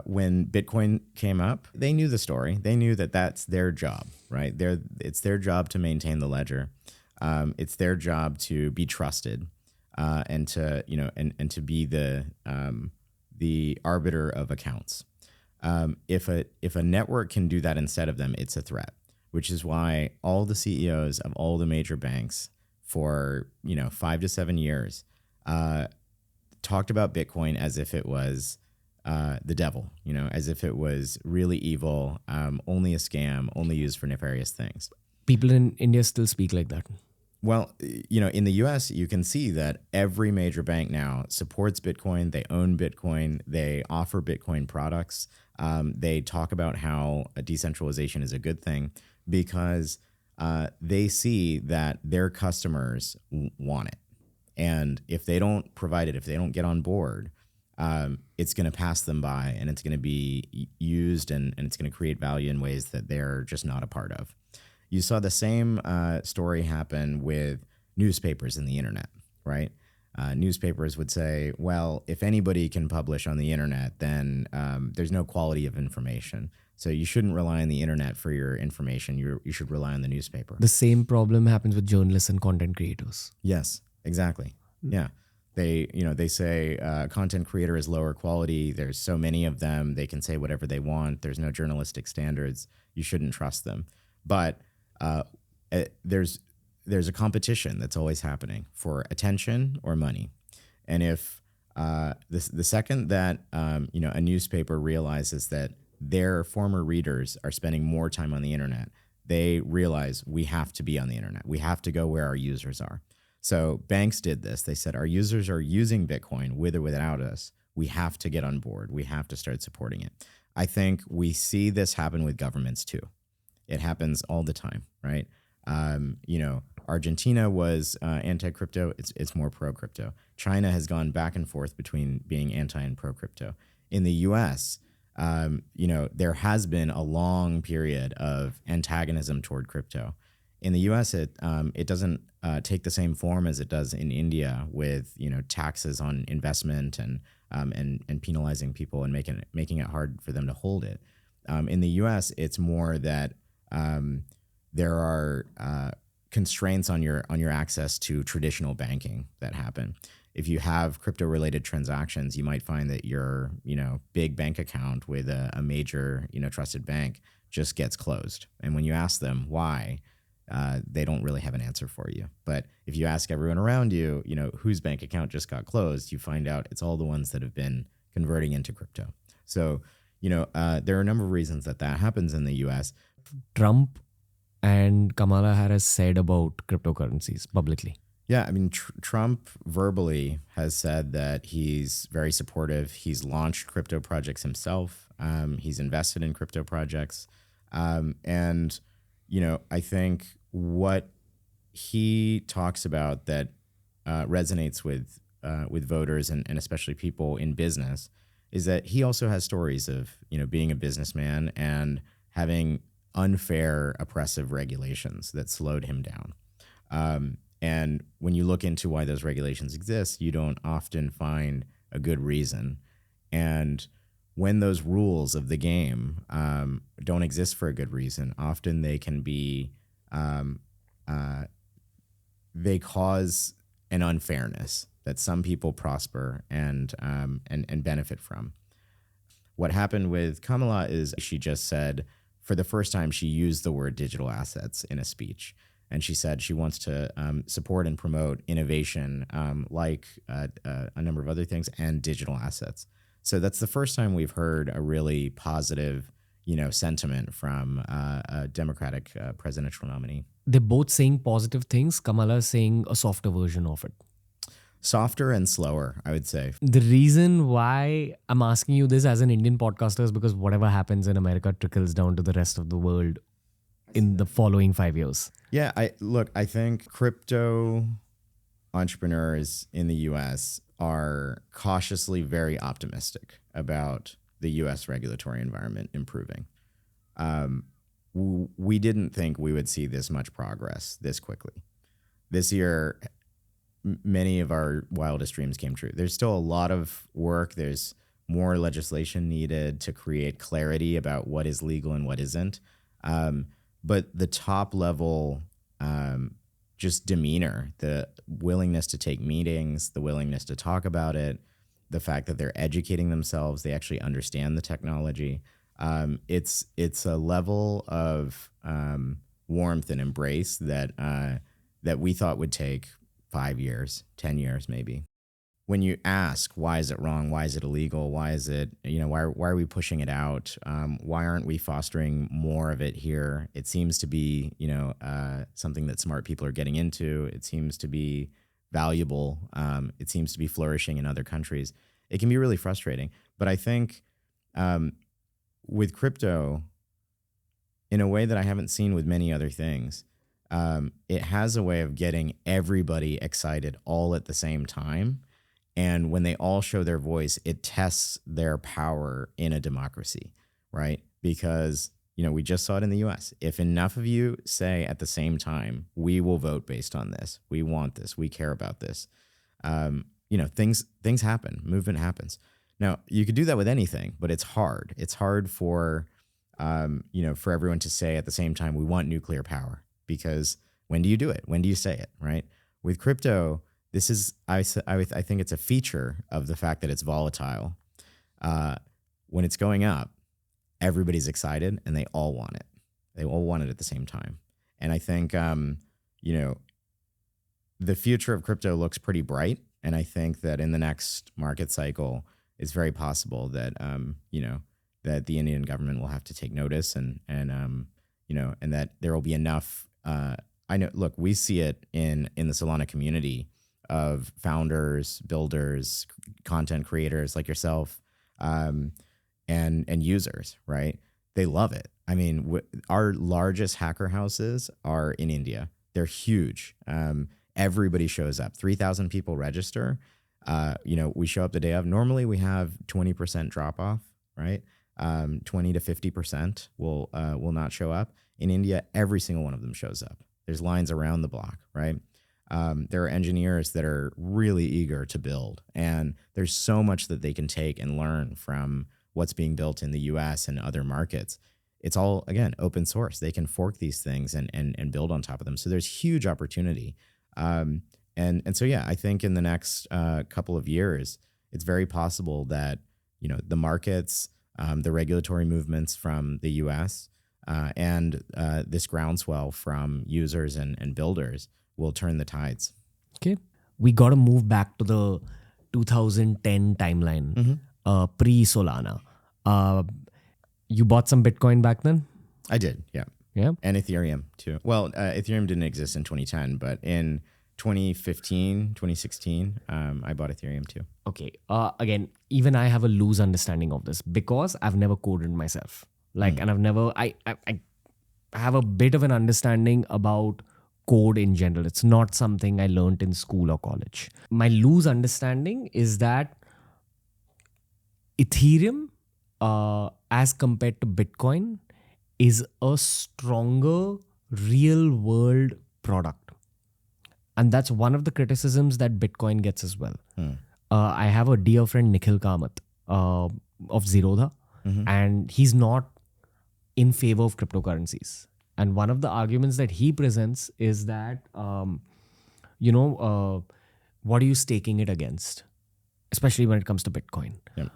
When Bitcoin came up, they knew the story. They knew that that's their job, right? It's their job to maintain the ledger. It's their job to be trusted, and to and to be the arbiter of accounts. If a network can do that instead of them, it's a threat. Which is why all the CEOs of all the major banks for 5 to 7 years talked about Bitcoin as if it was the devil, as if it was really evil, only a scam, only used for nefarious things. People in India still speak like that. Well, in the US, you can see that every major bank now supports Bitcoin. They own Bitcoin. They offer Bitcoin products. They talk about how decentralization is a good thing because they see that their customers want it. And if they don't provide it, if they don't get on board, it's going to pass them by, and it's going to be used, and it's going to create value in ways that they're just not a part of. You saw the same story happen with newspapers and the internet, right? Newspapers would say, well, if anybody can publish on the internet, then there's no quality of information. So you shouldn't rely on the internet for your information. You should rely on the newspaper. The same problem happens with journalists and content creators. Yes, exactly. Yeah. They say content creator is lower quality. There's so many of them. They can say whatever they want. There's no journalistic standards. You shouldn't trust them. But there's a competition that's always happening for attention or money. And if the second that a newspaper realizes that their former readers are spending more time on the internet, they realize we have to be on the internet. We have to go where our users are. So banks did this. They said our users are using Bitcoin with or without us. We have to get on board. We have to start supporting it. I think we see this happen with governments too. It happens all the time, right? Argentina was anti-crypto. It's more pro-crypto. China has gone back and forth between being anti and pro-crypto. In the U.S., there has been a long period of antagonism toward crypto. In the U.S., it doesn't take the same form as it does in India, with taxes on investment and penalizing people and making it hard for them to hold it. In the U.S., it's more that there are constraints on your access to traditional banking that happen. If you have crypto-related transactions, you might find that your big bank account with a major trusted bank just gets closed. And when you ask them why, they don't really have an answer for you. But if you ask everyone around you, whose bank account just got closed, you find out it's all the ones that have been converting into crypto. So, there are a number of reasons that happens in the US. Trump and Kamala Harris said about cryptocurrencies publicly. Yeah, I mean, Trump verbally has said that he's very supportive. He's launched crypto projects himself. He's invested in crypto projects. And, I think what he talks about that resonates with voters and especially people in business is that he also has stories of, being a businessman and having unfair, oppressive regulations that slowed him down. And when you look into why those regulations exist, you don't often find a good reason. And when those rules of the game don't exist for a good reason, often they can be, they cause an unfairness that some people prosper and benefit from. What happened with Kamala is she just said, for the first time, she used the word digital assets in a speech. And she said she wants to support and promote innovation like a number of other things and digital assets. So that's the first time we've heard a really positive, sentiment from a Democratic presidential nominee. They're both saying positive things. Kamala is saying a softer version of it. Softer and slower, I would say. The reason why I'm asking you this as an Indian podcaster is because whatever happens in America trickles down to the rest of the world in the following 5 years. Yeah, I think crypto entrepreneurs in the US are cautiously very optimistic about the US regulatory environment improving. We didn't think we would see this much progress this quickly. This year, many of our wildest dreams came true. There's still a lot of work. There's more legislation needed to create clarity about what is legal and what isn't. But the top level just demeanor, the willingness to take meetings, the willingness to talk about it, the fact that they're educating themselves, they actually understand the technology. It's a level of warmth and embrace that we thought would take 5 years, 10 years maybe. When you ask, why is it wrong? Why is it illegal? Why is it, why are we pushing it out? Why aren't we fostering more of it here? It seems to be, something that smart people are getting into. It seems to be valuable. It seems to be flourishing in other countries. It can be really frustrating. But I think with crypto, in a way that I haven't seen with many other things, it has a way of getting everybody excited all at the same time. And when they all show their voice, it tests their power in a democracy, right? Because, we just saw it in the US. If enough of you say at the same time, we will vote based on this, we want this, we care about this, things happen, movement happens. Now, you could do that with anything, but it's hard. It's hard for, for everyone to say at the same time, we want nuclear power, because when do you do it? When do you say it, right? With crypto, this is, I think it's a feature of the fact that it's volatile. When it's going up, everybody's excited and they all want it. They all want it at the same time. And I think, the future of crypto looks pretty bright. And I think that in the next market cycle, it's very possible that, that the Indian government will have to take notice and that there will be enough. Look, we see it in the Solana community of founders, builders, content creators like yourself, and users, right? They love it. I mean, our largest hacker houses are in India. They're huge. Everybody shows up. 3,000 people register. We show up the day of. Normally, we have 20% drop off, right? 20 to 50% will not show up. In India, every single one of them shows up. There's lines around the block, right? There are engineers that are really eager to build, and there's so much that they can take and learn from what's being built in the US and other markets, it's all, again, open source. They can fork these things and build on top of them. So there's huge opportunity. And so, yeah, I think in the next couple of years, it's very possible that, the markets, the regulatory movements from the US, and this groundswell from users and builders will turn the tides. Okay. We got to move back to the 2010 timeline, pre-Solana. You bought some Bitcoin back then? I did, yeah. Yeah. And Ethereum too. Well, Ethereum didn't exist in 2010, but in 2015, 2016, I bought Ethereum too. Okay. Again, even I have a loose understanding of this because I've never coded myself. And I've never, I have a bit of an understanding about code in general. It's not something I learned in school or college. My loose understanding is that Ethereum, as compared to Bitcoin, is a stronger real world product. And that's one of the criticisms that Bitcoin gets as well. I have a dear friend, Nikhil Kamath, of Zerodha, and he's not in favor of cryptocurrencies. And one of the arguments that he presents is that, what are you staking it against? Especially when it comes to Bitcoin. Yep.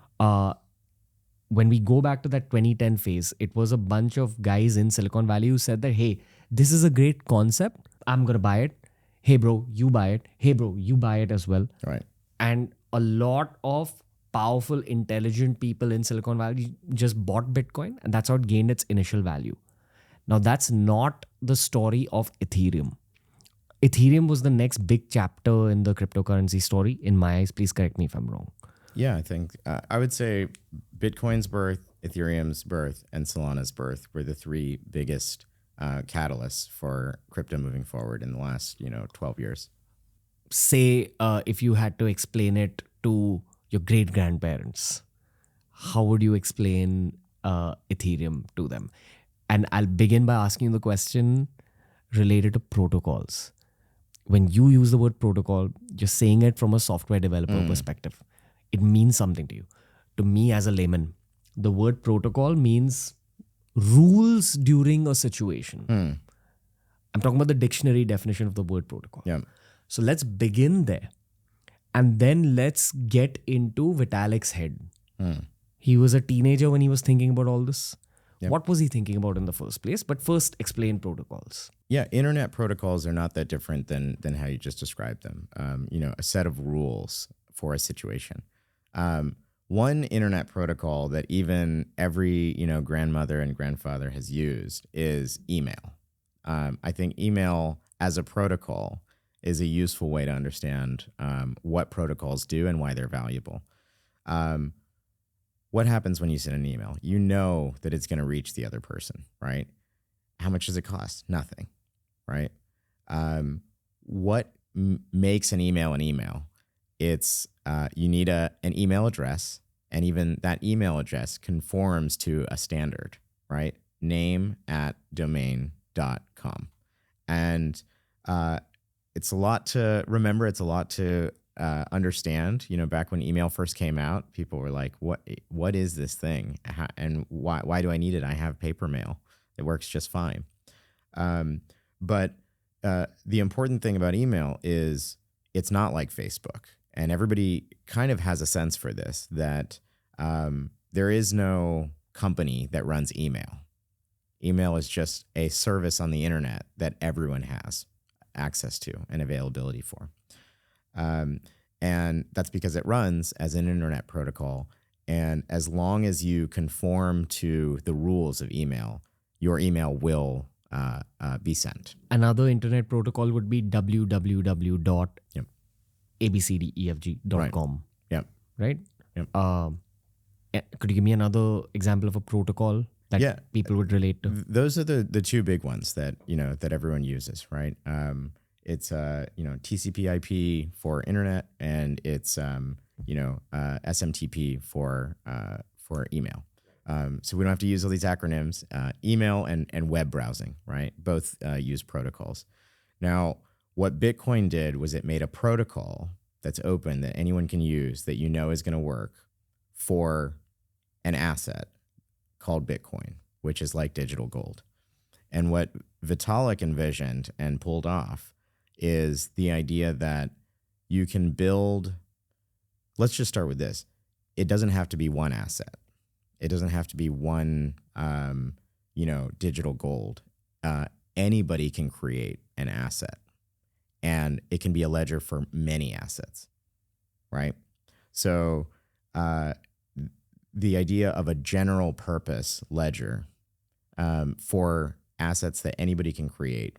When we go back to that 2010 phase, it was a bunch of guys in Silicon Valley who said that, hey, this is a great concept. I'm going to buy it. Hey, bro, you buy it. Hey, bro, you buy it as well. Right. And a lot of powerful, intelligent people in Silicon Valley just bought Bitcoin, and that's how it gained its initial value. Now, that's not the story of Ethereum. Ethereum was the next big chapter in the cryptocurrency story, in my eyes. Please correct me if I'm wrong. Yeah, I think I would say Bitcoin's birth, Ethereum's birth, and Solana's birth were the three biggest catalysts for crypto moving forward in the last 12 years. Say if you had to explain it to your great grandparents, how would you explain Ethereum to them? And I'll begin by asking the question related to protocols. When you use the word protocol, you're saying it from a software developer perspective. It means something to you. To me as a layman, the word protocol means rules during a situation. I'm talking about the dictionary definition of the word protocol. Yeah. So let's begin there. And then let's get into Vitalik's head. He was a teenager when he was thinking about all this. Yep. What was he thinking about in the first place? But first, explain protocols. Yeah, internet protocols are not that different than how you just described them. A set of rules for a situation. One internet protocol that even every grandmother and grandfather has used is email. I think email as a protocol is a useful way to understand what protocols do and why they're valuable. What happens when you send an email? You know that it's going to reach the other person, right? How much does it cost? Nothing, right? What makes an email an email? It's you need an email address, and even that email address conforms to a standard, right? name@domain.com. And it's a lot to remember. It's a lot to understand. Back when email first came out, people were like, what is this thing? And why do I need it? I have paper mail. It works just fine. But the important thing about email is it's not like Facebook. And everybody kind of has a sense for this, that there is no company that runs email. Email is just a service on the internet that everyone has access to and availability for. And that's because it runs as an internet protocol. And as long as you conform to the rules of email, your email will be sent. Another internet protocol would be www.abcdefg.com. Yep. Right? Yep. Could you give me another example of a protocol that people would relate to? Those are the two big ones that that everyone uses, right? It's TCP/IP for internet, and it's SMTP for email. So we don't have to use all these acronyms. Email and web browsing, right? Both use protocols. Now, what Bitcoin did was it made a protocol that's open that anyone can use that is going to work for an asset called Bitcoin, which is like digital gold. And what Vitalik envisioned and pulled off is the idea that you can build, let's just start with this. It doesn't have to be one asset. It doesn't have to be one, digital gold. Anybody can create an asset, and it can be a ledger for many assets, right? So the idea of a general purpose ledger for assets that anybody can create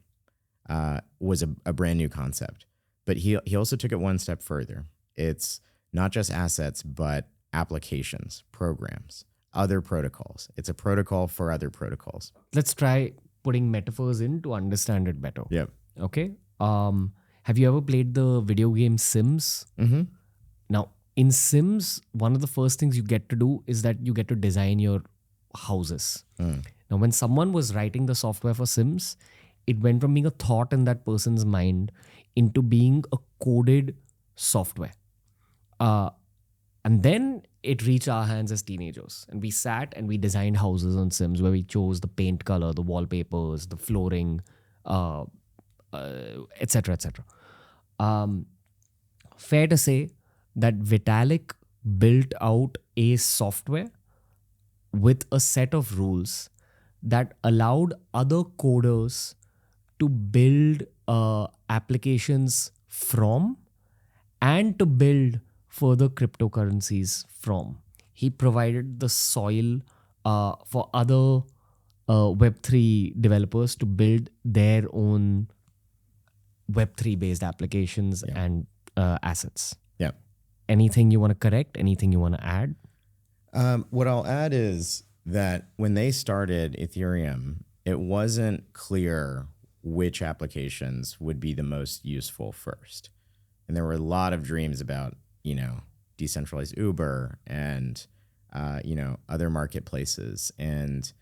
was a brand new concept. But he also took it one step further. It's not just assets, but applications, programs, other protocols. It's a protocol for other protocols. Let's try putting metaphors in to understand it better. Yep. Okay. Have you ever played the video game Sims? Mm-hmm. Now, in Sims, one of the first things you get to do is that you get to design your houses. Now, when someone was writing the software for Sims, it went from being a thought in that person's mind into being a coded software. And then it reached our hands as teenagers. And we sat and we designed houses on Sims where we chose the paint color, the wallpapers, the flooring, etc., etc. Fair to say that Vitalik built out a software with a set of rules that allowed other coders to build applications from and to build further cryptocurrencies from. He provided the soil for other Web3 developers to build their own Web3 based applications and assets. Yeah. Anything you want to correct? Anything you want to add? What I'll add is that when they started Ethereum, it wasn't clear which applications would be the most useful first. And there were a lot of dreams about, decentralized Uber and, other marketplaces and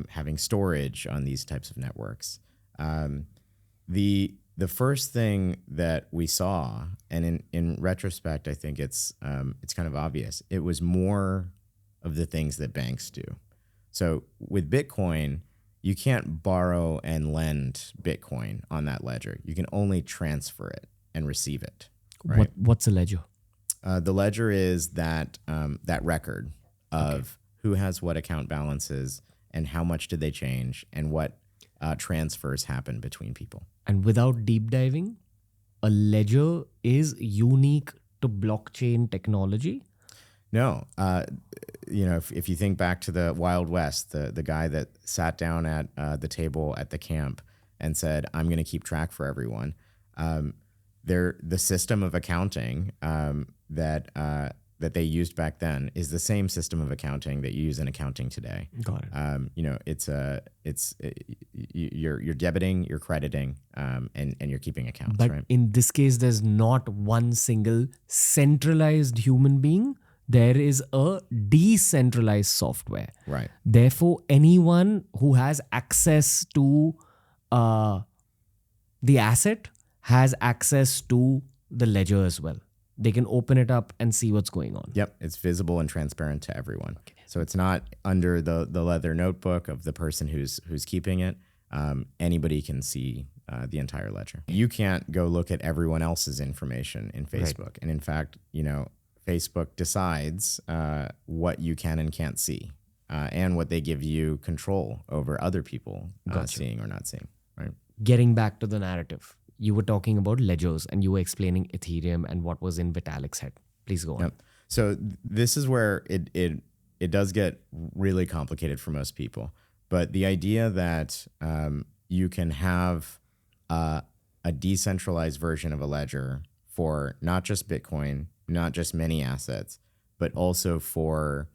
having storage on these types of networks. The first thing that we saw, and in retrospect, I think it's kind of obvious, it was more of the things that banks do. So with Bitcoin, you can't borrow and lend Bitcoin on that ledger. You can only transfer it and receive it. Right? What's a ledger? The ledger is that record of who has what account balances and how much did they change and what transfers happen between people. And without deep diving, a ledger is unique to blockchain technology. No, if you think back to the Wild West, the guy that sat down at the table at the camp and said, "I'm going to keep track for everyone." The system of accounting that they used back then is the same system of accounting that you use in accounting today. Got it. You're debiting, you're crediting, and you're keeping accounts. But right? in this case, there's not one single centralized human being. There is a decentralized software. Right. Therefore, anyone who has access to the asset has access to the ledger as well. They can open it up and see what's going on. Yep, it's visible and transparent to everyone. Okay. So it's not under the leather notebook of the person who's keeping it. Anybody can see the entire ledger. You can't go look at everyone else's information in Facebook. Right. And in fact, Facebook decides what you can and can't see and what they give you control over other people seeing or not seeing. Right. Getting back to the narrative. You were talking about ledgers and you were explaining Ethereum and what was in Vitalik's head. Please go on. Yep. So this is where it does get really complicated for most people. But the idea that you can have a decentralized version of a ledger for not just Bitcoin, not just many assets, but also for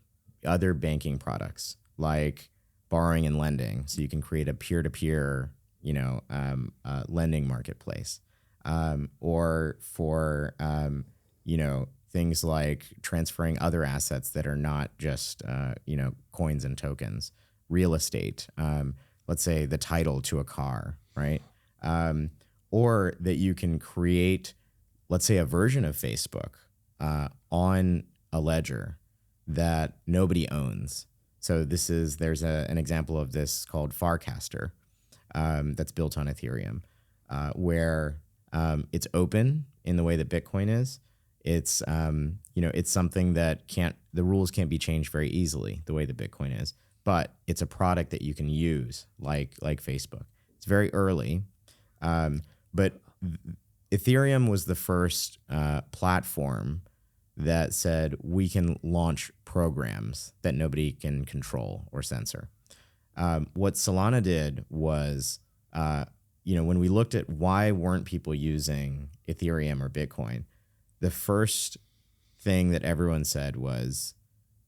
other banking products like borrowing and lending. So you can create a peer-to-peer lending marketplace, or for, things like transferring other assets that are not just, coins and tokens, real estate, let's say the title to a car, right? Or that you can create, let's say, a version of Facebook on a ledger that nobody owns. So there's an example of this called Farcaster that's built on Ethereum, where it's open in the way that Bitcoin is. It's it's something that the rules can't be changed very easily the way that Bitcoin is, but it's a product that you can use like Facebook. It's very early, but Ethereum was the first platform that said we can launch programs that nobody can control or censor. What Solana did was, when we looked at why weren't people using Ethereum or Bitcoin, the first thing that everyone said was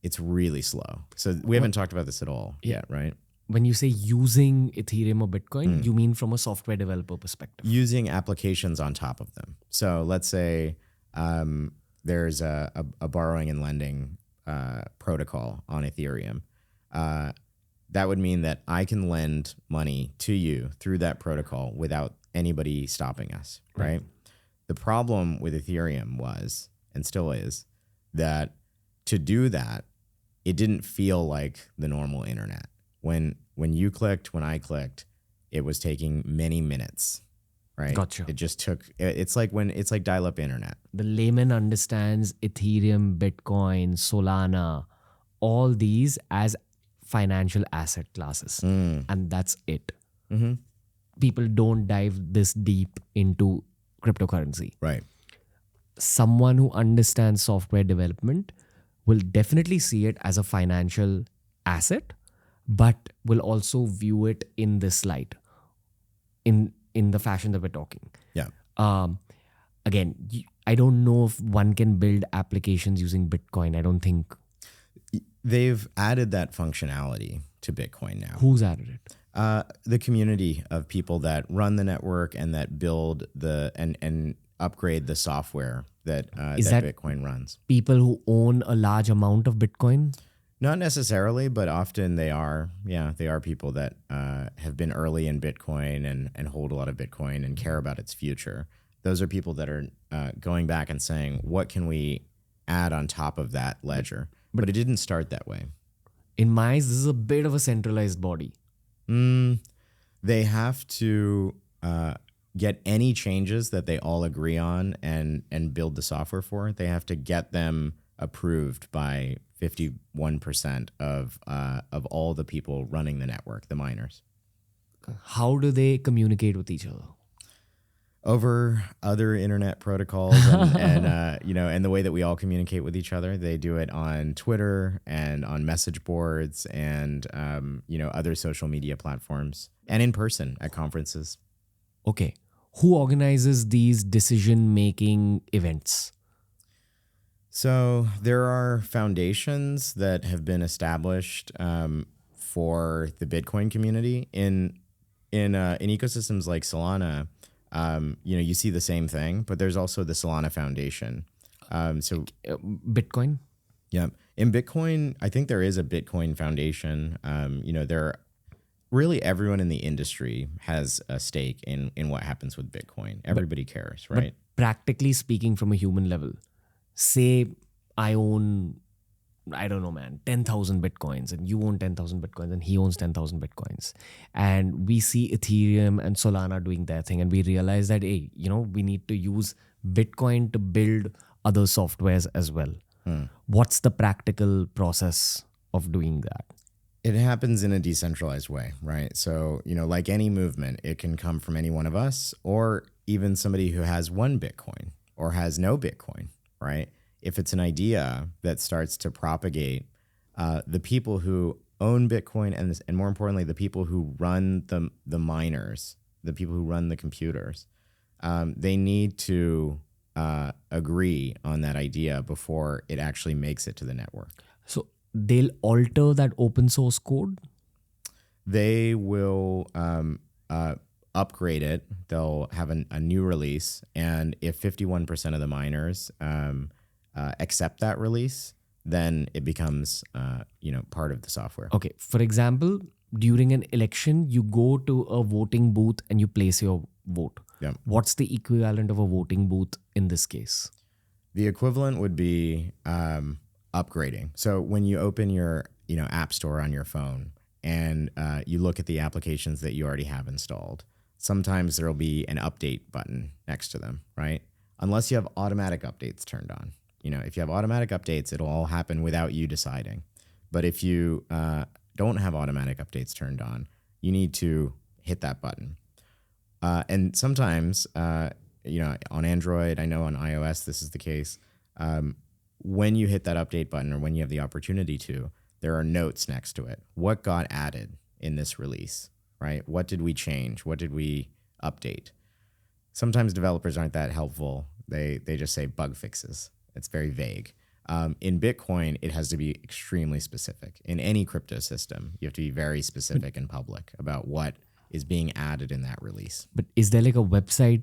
it's really slow. So we haven't talked about this at all yet, right? When you say using Ethereum or Bitcoin, you mean from a software developer perspective? Using applications on top of them. So let's say there's a borrowing and lending protocol on Ethereum. That would mean that I can lend money to you through that protocol without anybody stopping us, right? The problem with Ethereum was, and still is, that to do that, it didn't feel like the normal internet. When you clicked, when I clicked, it was taking many minutes, right? Gotcha. It just took, it's like dial-up internet. The layman understands Ethereum, Bitcoin, Solana, all these as financial asset classes. And that's it. Mm-hmm. People don't dive this deep into cryptocurrency. Right. Someone who understands software development will definitely see it as a financial asset, but will also view it in this light, in the fashion that we're talking. Yeah. Again, I don't know if one can build applications using Bitcoin. I don't think. They've added that functionality to Bitcoin now. Who's added it? The community of people that run the network and that build and upgrade the software that Bitcoin runs. People who own a large amount of Bitcoin? Not necessarily, but often they are. Yeah, they are people that have been early in Bitcoin and hold a lot of Bitcoin and care about its future. Those are people that are going back and saying, what can we add on top of that ledger? But it didn't start that way. In my eyes, this is a bit of a centralized body. They have to get any changes that they all agree on and build the software for. They have to get them approved by 51% of all the people running the network, the miners. How do they communicate with each other? Over other internet protocols and the way that we all communicate with each other. They do it on Twitter and on message boards and other social media platforms and in person at conferences. Okay. Who organizes these decision-making events? So there are foundations that have been established for the Bitcoin community in ecosystems like Solana. You see the same thing, but there's also the Solana Foundation. Bitcoin? Yeah. In Bitcoin, I think there is a Bitcoin Foundation. Really everyone in the industry has a stake in what happens with Bitcoin. Everybody cares, right? But practically speaking, from a human level, say I own, I don't know, man, 10,000 Bitcoins and you own 10,000 Bitcoins and he owns 10,000 Bitcoins. And we see Ethereum and Solana doing their thing and we realize that, hey, we need to use Bitcoin to build other softwares as well. What's the practical process of doing that? It happens in a decentralized way, right? So, like any movement, it can come from any one of us or even somebody who has one Bitcoin or has no Bitcoin, right? If it's an idea that starts to propagate, the people who own Bitcoin and more importantly, the people who run the miners, the people who run the computers, they need to agree on that idea before it actually makes it to the network. So they'll alter that open source code? They will upgrade it. They'll have a new release. And if 51% of the miners accept that release, then it becomes part of the software. Okay. For example, during an election, you go to a voting booth and you place your vote. Yeah. What's the equivalent of a voting booth in this case? The equivalent would be upgrading. So when you open your app store on your phone and you look at the applications that you already have installed, sometimes there'll be an update button next to them, right? Unless you have automatic updates turned on. If you have automatic updates, it'll all happen without you deciding. But if you don't have automatic updates turned on, you need to hit that button. And sometimes, on Android, I know on iOS this is the case. When you hit that update button or when you have the opportunity to, there are notes next to it. What got added in this release, right? What did we change? What did we update? Sometimes developers aren't that helpful. They just say bug fixes. It's very vague. In Bitcoin, it has to be extremely specific. In any crypto system, you have to be very specific and public about what is being added in that release. But is there like a website,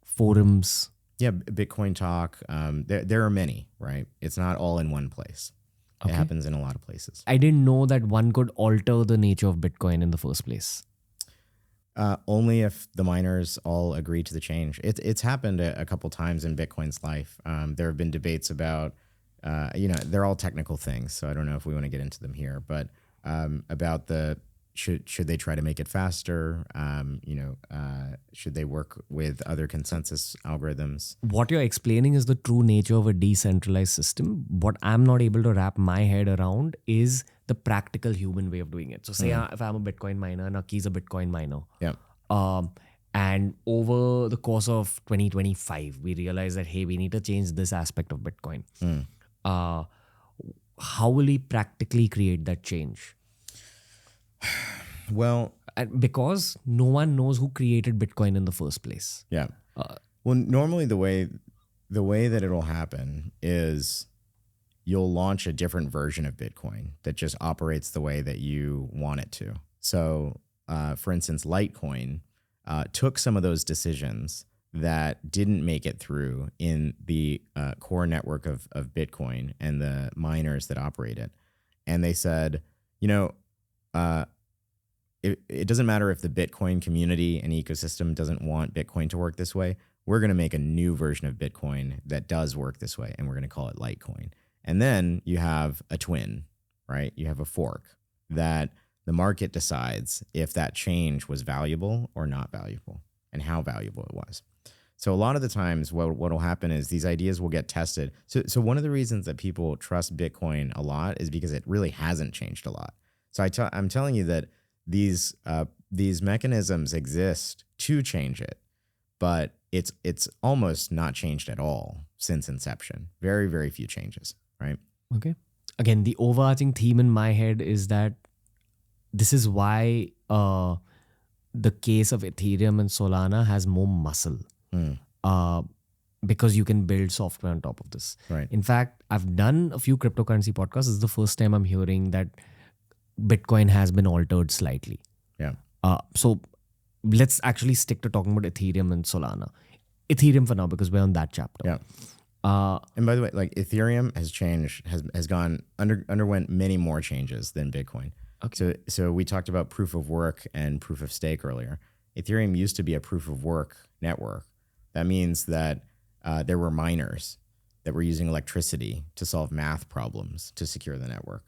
forums? Yeah, Bitcoin Talk. There are many, right? It's not all in one place. Okay. It happens in a lot of places. I didn't know that one could alter the nature of Bitcoin in the first place. Only if the miners all agree to the change. It's happened a couple times in Bitcoin's life. There have been debates about, they're all technical things, so I don't know if we want to get into them here, but about should they try to make it faster? Should they work with other consensus algorithms? What you're explaining is the true nature of a decentralized system. What I'm not able to wrap my head around is the practical human way of doing it. So say if I'm a Bitcoin miner, Naki's a Bitcoin miner. Yeah. And over the course of 2025, we realized that, hey, we need to change this aspect of Bitcoin. How will we practically create that change? Well, because no one knows who created Bitcoin in the first place. yeah. Well, normally the way that it'll happen is you'll launch a different version of Bitcoin that just operates the way that you want it to. So, for instance, Litecoin took some of those decisions that didn't make it through in the core network of Bitcoin and the miners that operate it. And they said, it doesn't matter if the Bitcoin community and ecosystem doesn't want Bitcoin to work this way. We're going to make a new version of Bitcoin that does work this way, and we're going to call it Litecoin. And then you have a twin, right? You have a fork that the market decides if that change was valuable or not valuable and how valuable it was. So a lot of the times what will happen is these ideas will get tested. So one of the reasons that people trust Bitcoin a lot is because it really hasn't changed a lot. So I'm telling you that these mechanisms exist to change it, but it's almost not changed at all since inception. Very, very few changes, right? Okay. Again, the overarching theme in my head is that this is why the case of Ethereum and Solana has more muscle. Because you can build software on top of this. Right. In fact, I've done a few cryptocurrency podcasts. This is the first time I'm hearing that Bitcoin has been altered slightly. Yeah. So let's actually stick to talking about Ethereum and Solana. Ethereum for now, because we're on that chapter. Yeah. And by the way, like Ethereum has changed, has underwent many more changes than Bitcoin. Okay. So we talked about proof of work and proof of stake earlier. Ethereum used to be a proof of work network. That means that there were miners that were using electricity to solve math problems to secure the network.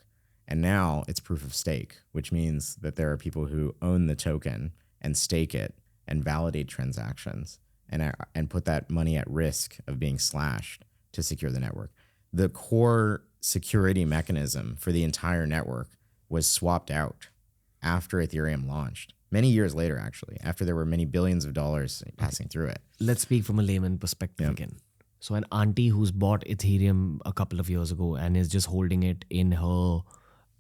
And now it's proof of stake, which means that there are people who own the token and stake it and validate transactions and put that money at risk of being slashed to secure the network. The core security mechanism for the entire network was swapped out after Ethereum launched. Many years later, actually, after there were many billions of dollars passing through it. Let's speak from a layman perspective again. So an auntie who's bought Ethereum a couple of years ago and is just holding it in her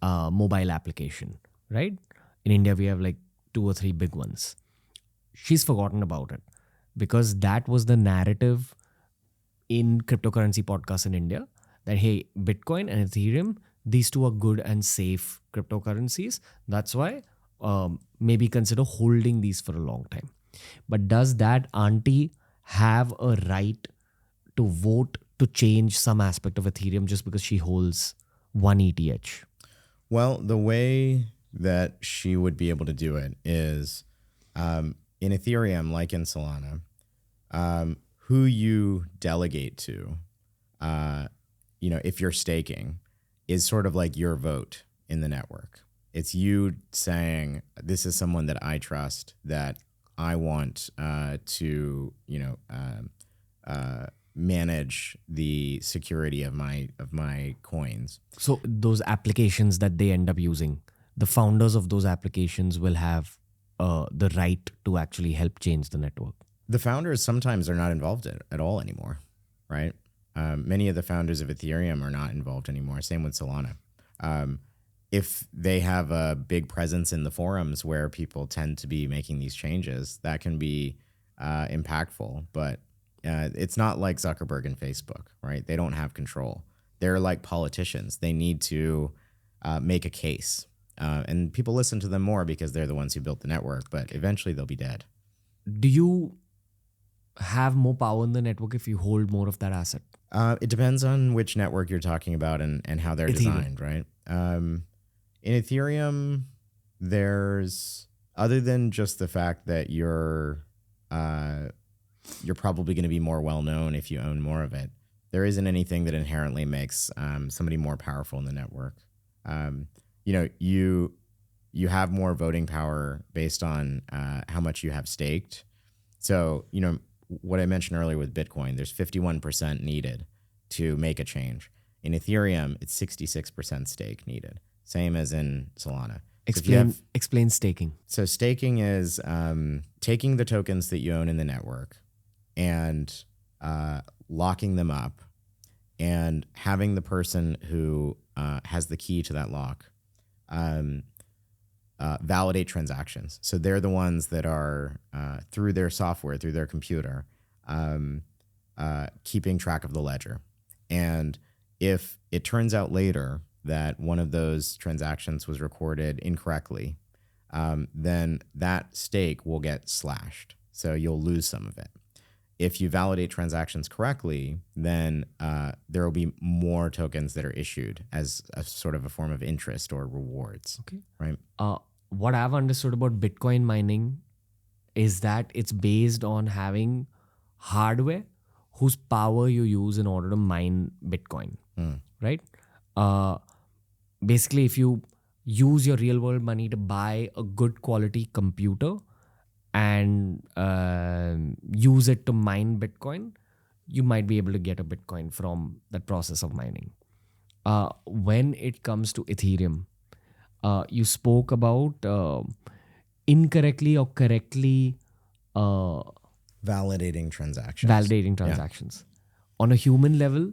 mobile application, right? In India, we have like 2 or 3 big ones. She's forgotten about it because that was the narrative in cryptocurrency podcasts in India that, hey, Bitcoin and Ethereum, these two are good and safe cryptocurrencies. That's why maybe consider holding these for a long time. But does that auntie have a right to vote to change some aspect of Ethereum just because she holds one ETH? Well, the way that she would be able to do it is in Ethereum, like in Solana, who you delegate to, if you're staking, is sort of like your vote in the network. It's you saying, this is someone that I trust, that I want to, manage the security of my coins. So those applications that they end up using, the founders of those applications will have the right to actually help change the network. The founders sometimes are not involved at all anymore, right? Many of the founders of Ethereum are not involved anymore. Same with Solana. If they have a big presence in the forums where people tend to be making these changes, that can be impactful. But it's not like Zuckerberg and Facebook, right? They don't have control. They're like politicians. They need to make a case. And people listen to them more because they're the ones who built the network, but eventually they'll be dead. Do you have more power in the network if you hold more of that asset? It depends on which network you're talking about and how they're designed, right? In Ethereum, there's, other than just the fact that you're probably going to be more well-known if you own more of it, there isn't anything that inherently makes somebody more powerful in the network. You have more voting power based on how much you have staked. So, what I mentioned earlier with Bitcoin, there's 51% needed to make a change. In Ethereum, it's 66% stake needed. Same as in Solana. Explain staking. So staking is taking the tokens that you own in the network and locking them up and having the person who has the key to that lock validate transactions. So they're the ones that are, through their software, through their computer, keeping track of the ledger. And if it turns out later that one of those transactions was recorded incorrectly, then that stake will get slashed. So you'll lose some of it. If you validate transactions correctly, then there will be more tokens that are issued as a sort of a form of interest or rewards. Okay. Right. What I've understood about Bitcoin mining is that it's based on having hardware whose power you use in order to mine Bitcoin, right? Basically, if you use your real world money to buy a good quality computer and use it to mine Bitcoin, you might be able to get a Bitcoin from that process of mining. When it comes to Ethereum, you spoke about incorrectly or correctly Validating transactions. On a human level,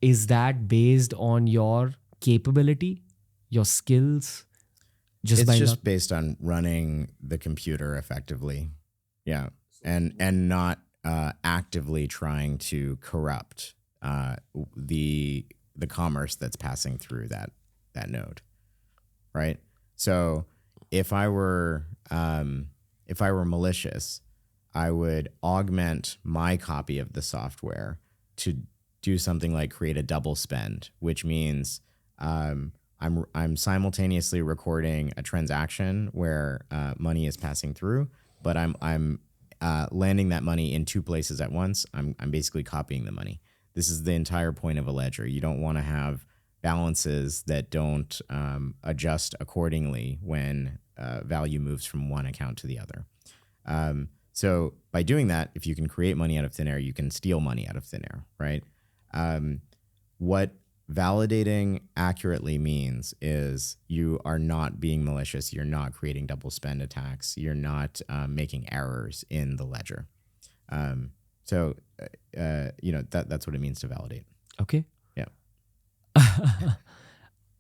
is that based on your capability, your skills? It's based on running the computer effectively. Yeah. And not actively trying to corrupt the commerce that's passing through that node. Right. So if I were malicious, I would augment my copy of the software to do something like create a double spend, which means I'm simultaneously recording a transaction where money is passing through, but I'm landing that money in two places at once. I'm basically copying the money. This is the entire point of a ledger. You don't want to have balances that don't adjust accordingly when value moves from one account to the other. So by doing that, if you can create money out of thin air, you can steal money out of thin air, right? What validating accurately means is you are not being malicious. You're not creating double spend attacks. You're not making errors in the ledger. So that's what it means to validate. Okay. Yeah.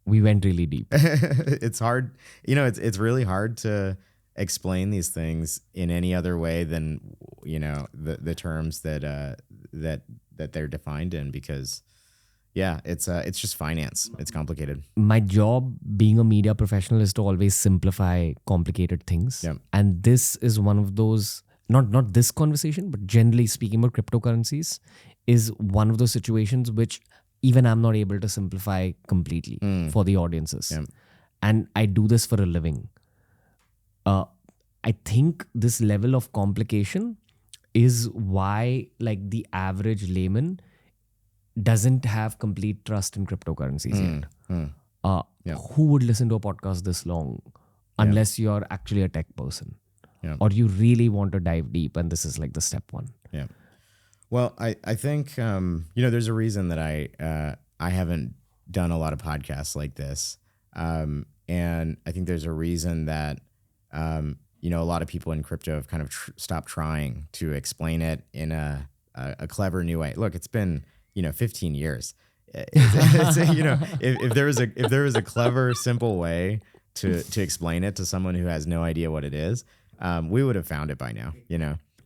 We went really deep. It's hard. It's really hard to explain these things in any other way than the terms that they're defined in, because it's just finance. It's complicated. My job being a media professional is to always simplify complicated things. Yeah. And this is one of those, not this conversation, but generally speaking about cryptocurrencies is one of those situations which even I'm not able to simplify completely for the audiences. Yeah. And I do this for a living. I think this level of complication is why, like, the average layman doesn't have complete trust in cryptocurrencies yet. Who would listen to a podcast this long unless you're actually a tech person or you really want to dive deep and this is like the step one? Yeah. Well, I think, there's a reason that I haven't done a lot of podcasts like this. And I think there's a reason that, a lot of people in crypto have kind of stopped trying to explain it in a clever new way. Look, it's been, 15 years. If there was a clever, simple way to explain it to someone who has no idea what it is, we would have found it by now,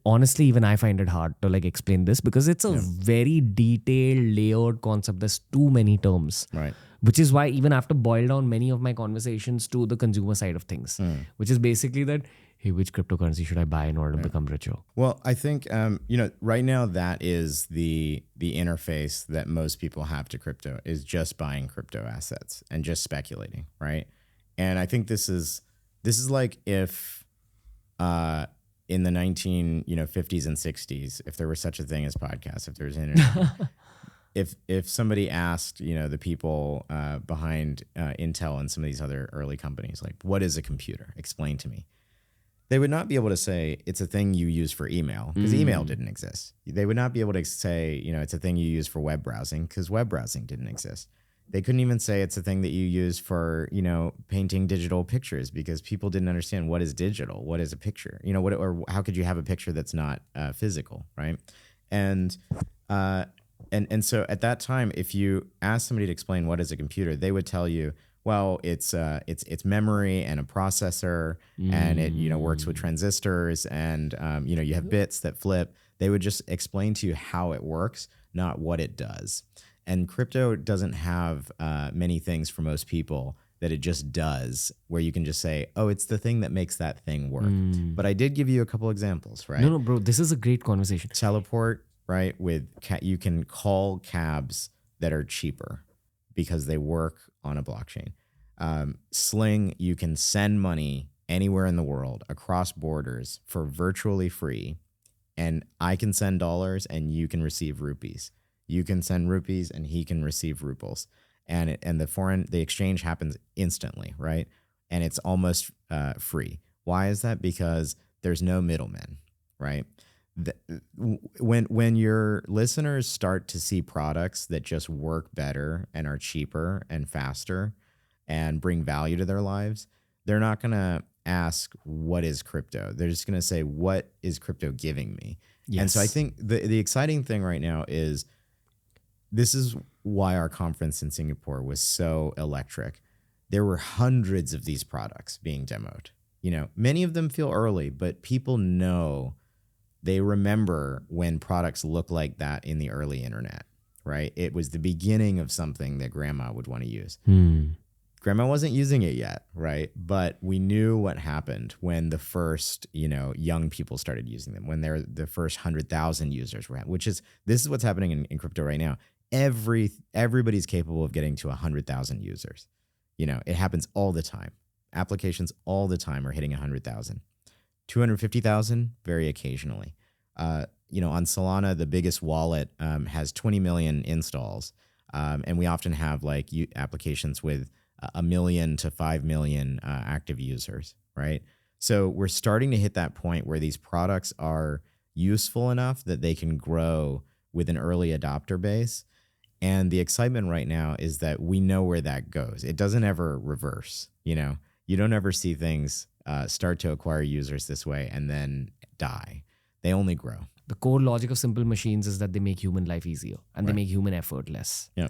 Honestly, even I find it hard to like explain this because it's a very detailed, layered concept. There's too many terms. Right. Which is why even I have to boil down many of my conversations to the consumer side of things, which is basically that, hey, which cryptocurrency should I buy in order to become richer? Well, I think, right now that is the interface that most people have to crypto is just buying crypto assets and just speculating, right? And I think this is like if in the 1950s and 60s, if there was such a thing as podcasts, if there was internet, if somebody asked, the people behind Intel and some of these other early companies, like, what is a computer? Explain to me. They would not be able to say it's a thing you use for email because email didn't exist. They would not be able to say, it's a thing you use for web browsing because web browsing didn't exist. They couldn't even say it's a thing that you use for, painting digital pictures because people didn't understand what is digital, what is a picture, or how could you have a picture that's not physical, right? And so at that time, if you ask somebody to explain what is a computer, they would tell you, well, it's memory and a processor, and it works with transistors, and you have bits that flip. They would just explain to you how it works, not what it does. And crypto doesn't have many things for most people that it just does, where you can just say, oh, it's the thing that makes that thing work. But I did give you a couple examples, right? No, bro, this is a great conversation. Teleport, right? You can call cabs that are cheaper because they work on a blockchain. Sling, you can send money anywhere in the world across borders for virtually free. And I can send dollars and you can receive rupees. You can send rupees and he can receive rubles. And the exchange happens instantly, right? And it's almost free. Why is that? Because there's no middlemen, right? When your listeners start to see products that just work better and are cheaper and faster and bring value to their lives, they're not going to ask, what is crypto? They're just going to say, what is crypto giving me? Yes. And so I think the exciting thing right now is this is why our conference in Singapore was so electric. There were hundreds of these products being demoed. Many of them feel early, but people know. They remember when products look like that in the early internet, right? It was the beginning of something that grandma would want to use. Grandma wasn't using it yet, right? But we knew what happened when the first, young people started using them, when the first 100,000 users were, this is what's happening in crypto right now. Everybody's capable of getting to 100,000 users. It happens all the time. Applications all the time are hitting 100,000. 250,000 very occasionally. On Solana, the biggest wallet has 20 million installs. And we often have applications with 1 million to 5 million active users, right? So we're starting to hit that point where these products are useful enough that they can grow with an early adopter base. And the excitement right now is that we know where that goes. It doesn't ever reverse, You don't ever see things start to acquire users this way and then die. They only grow. The core logic of simple machines is that they make human life easier and they make human effort less. Yeah.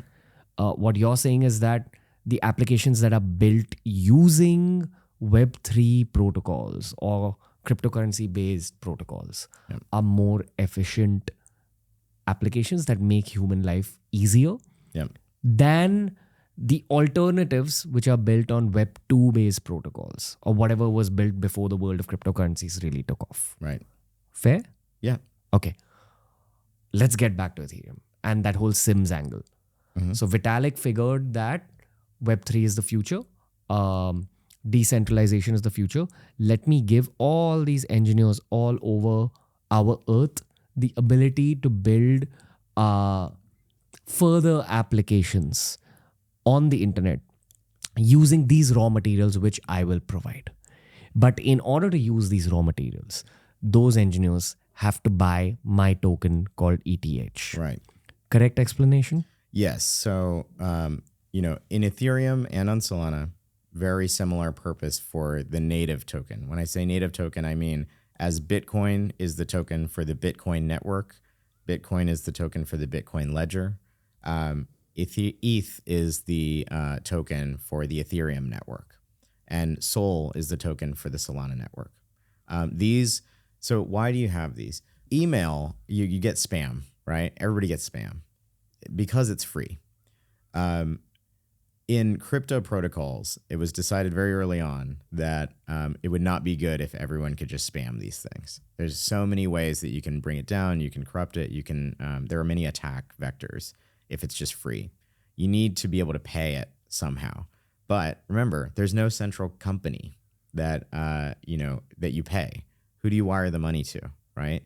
What you're saying is that the applications that are built using Web3 protocols or cryptocurrency-based protocols are more efficient applications that make human life easier than the alternatives which are built on Web 2 based protocols or whatever was built before the world of cryptocurrencies really took off. Right. Fair? Yeah. Okay. Let's get back to Ethereum and that whole Sims angle. So Vitalik figured that Web 3 is the future. Decentralization is the future. Let me give all these engineers all over our earth the ability to build further applications on the internet using these raw materials which I will provide. But in order to use these raw materials, those engineers have to buy my token called ETH. Right. Correct explanation? Yes. So, in Ethereum and on Solana, very similar purpose for the native token. When I say native token, I mean as Bitcoin is the token for the Bitcoin network, Bitcoin is the token for the Bitcoin ledger. ETH is the token for the Ethereum network, and Sol is the token for the Solana network. So why do you have these? Email, you get spam, right? Everybody gets spam because it's free. In crypto protocols, it was decided very early on that it would not be good if everyone could just spam these things. There's so many ways that you can bring it down. You can corrupt it. You can. There are many attack vectors if it's just free. You need to be able to pay it somehow. But remember, there's no central company that that you pay. Who do you wire the money to, right?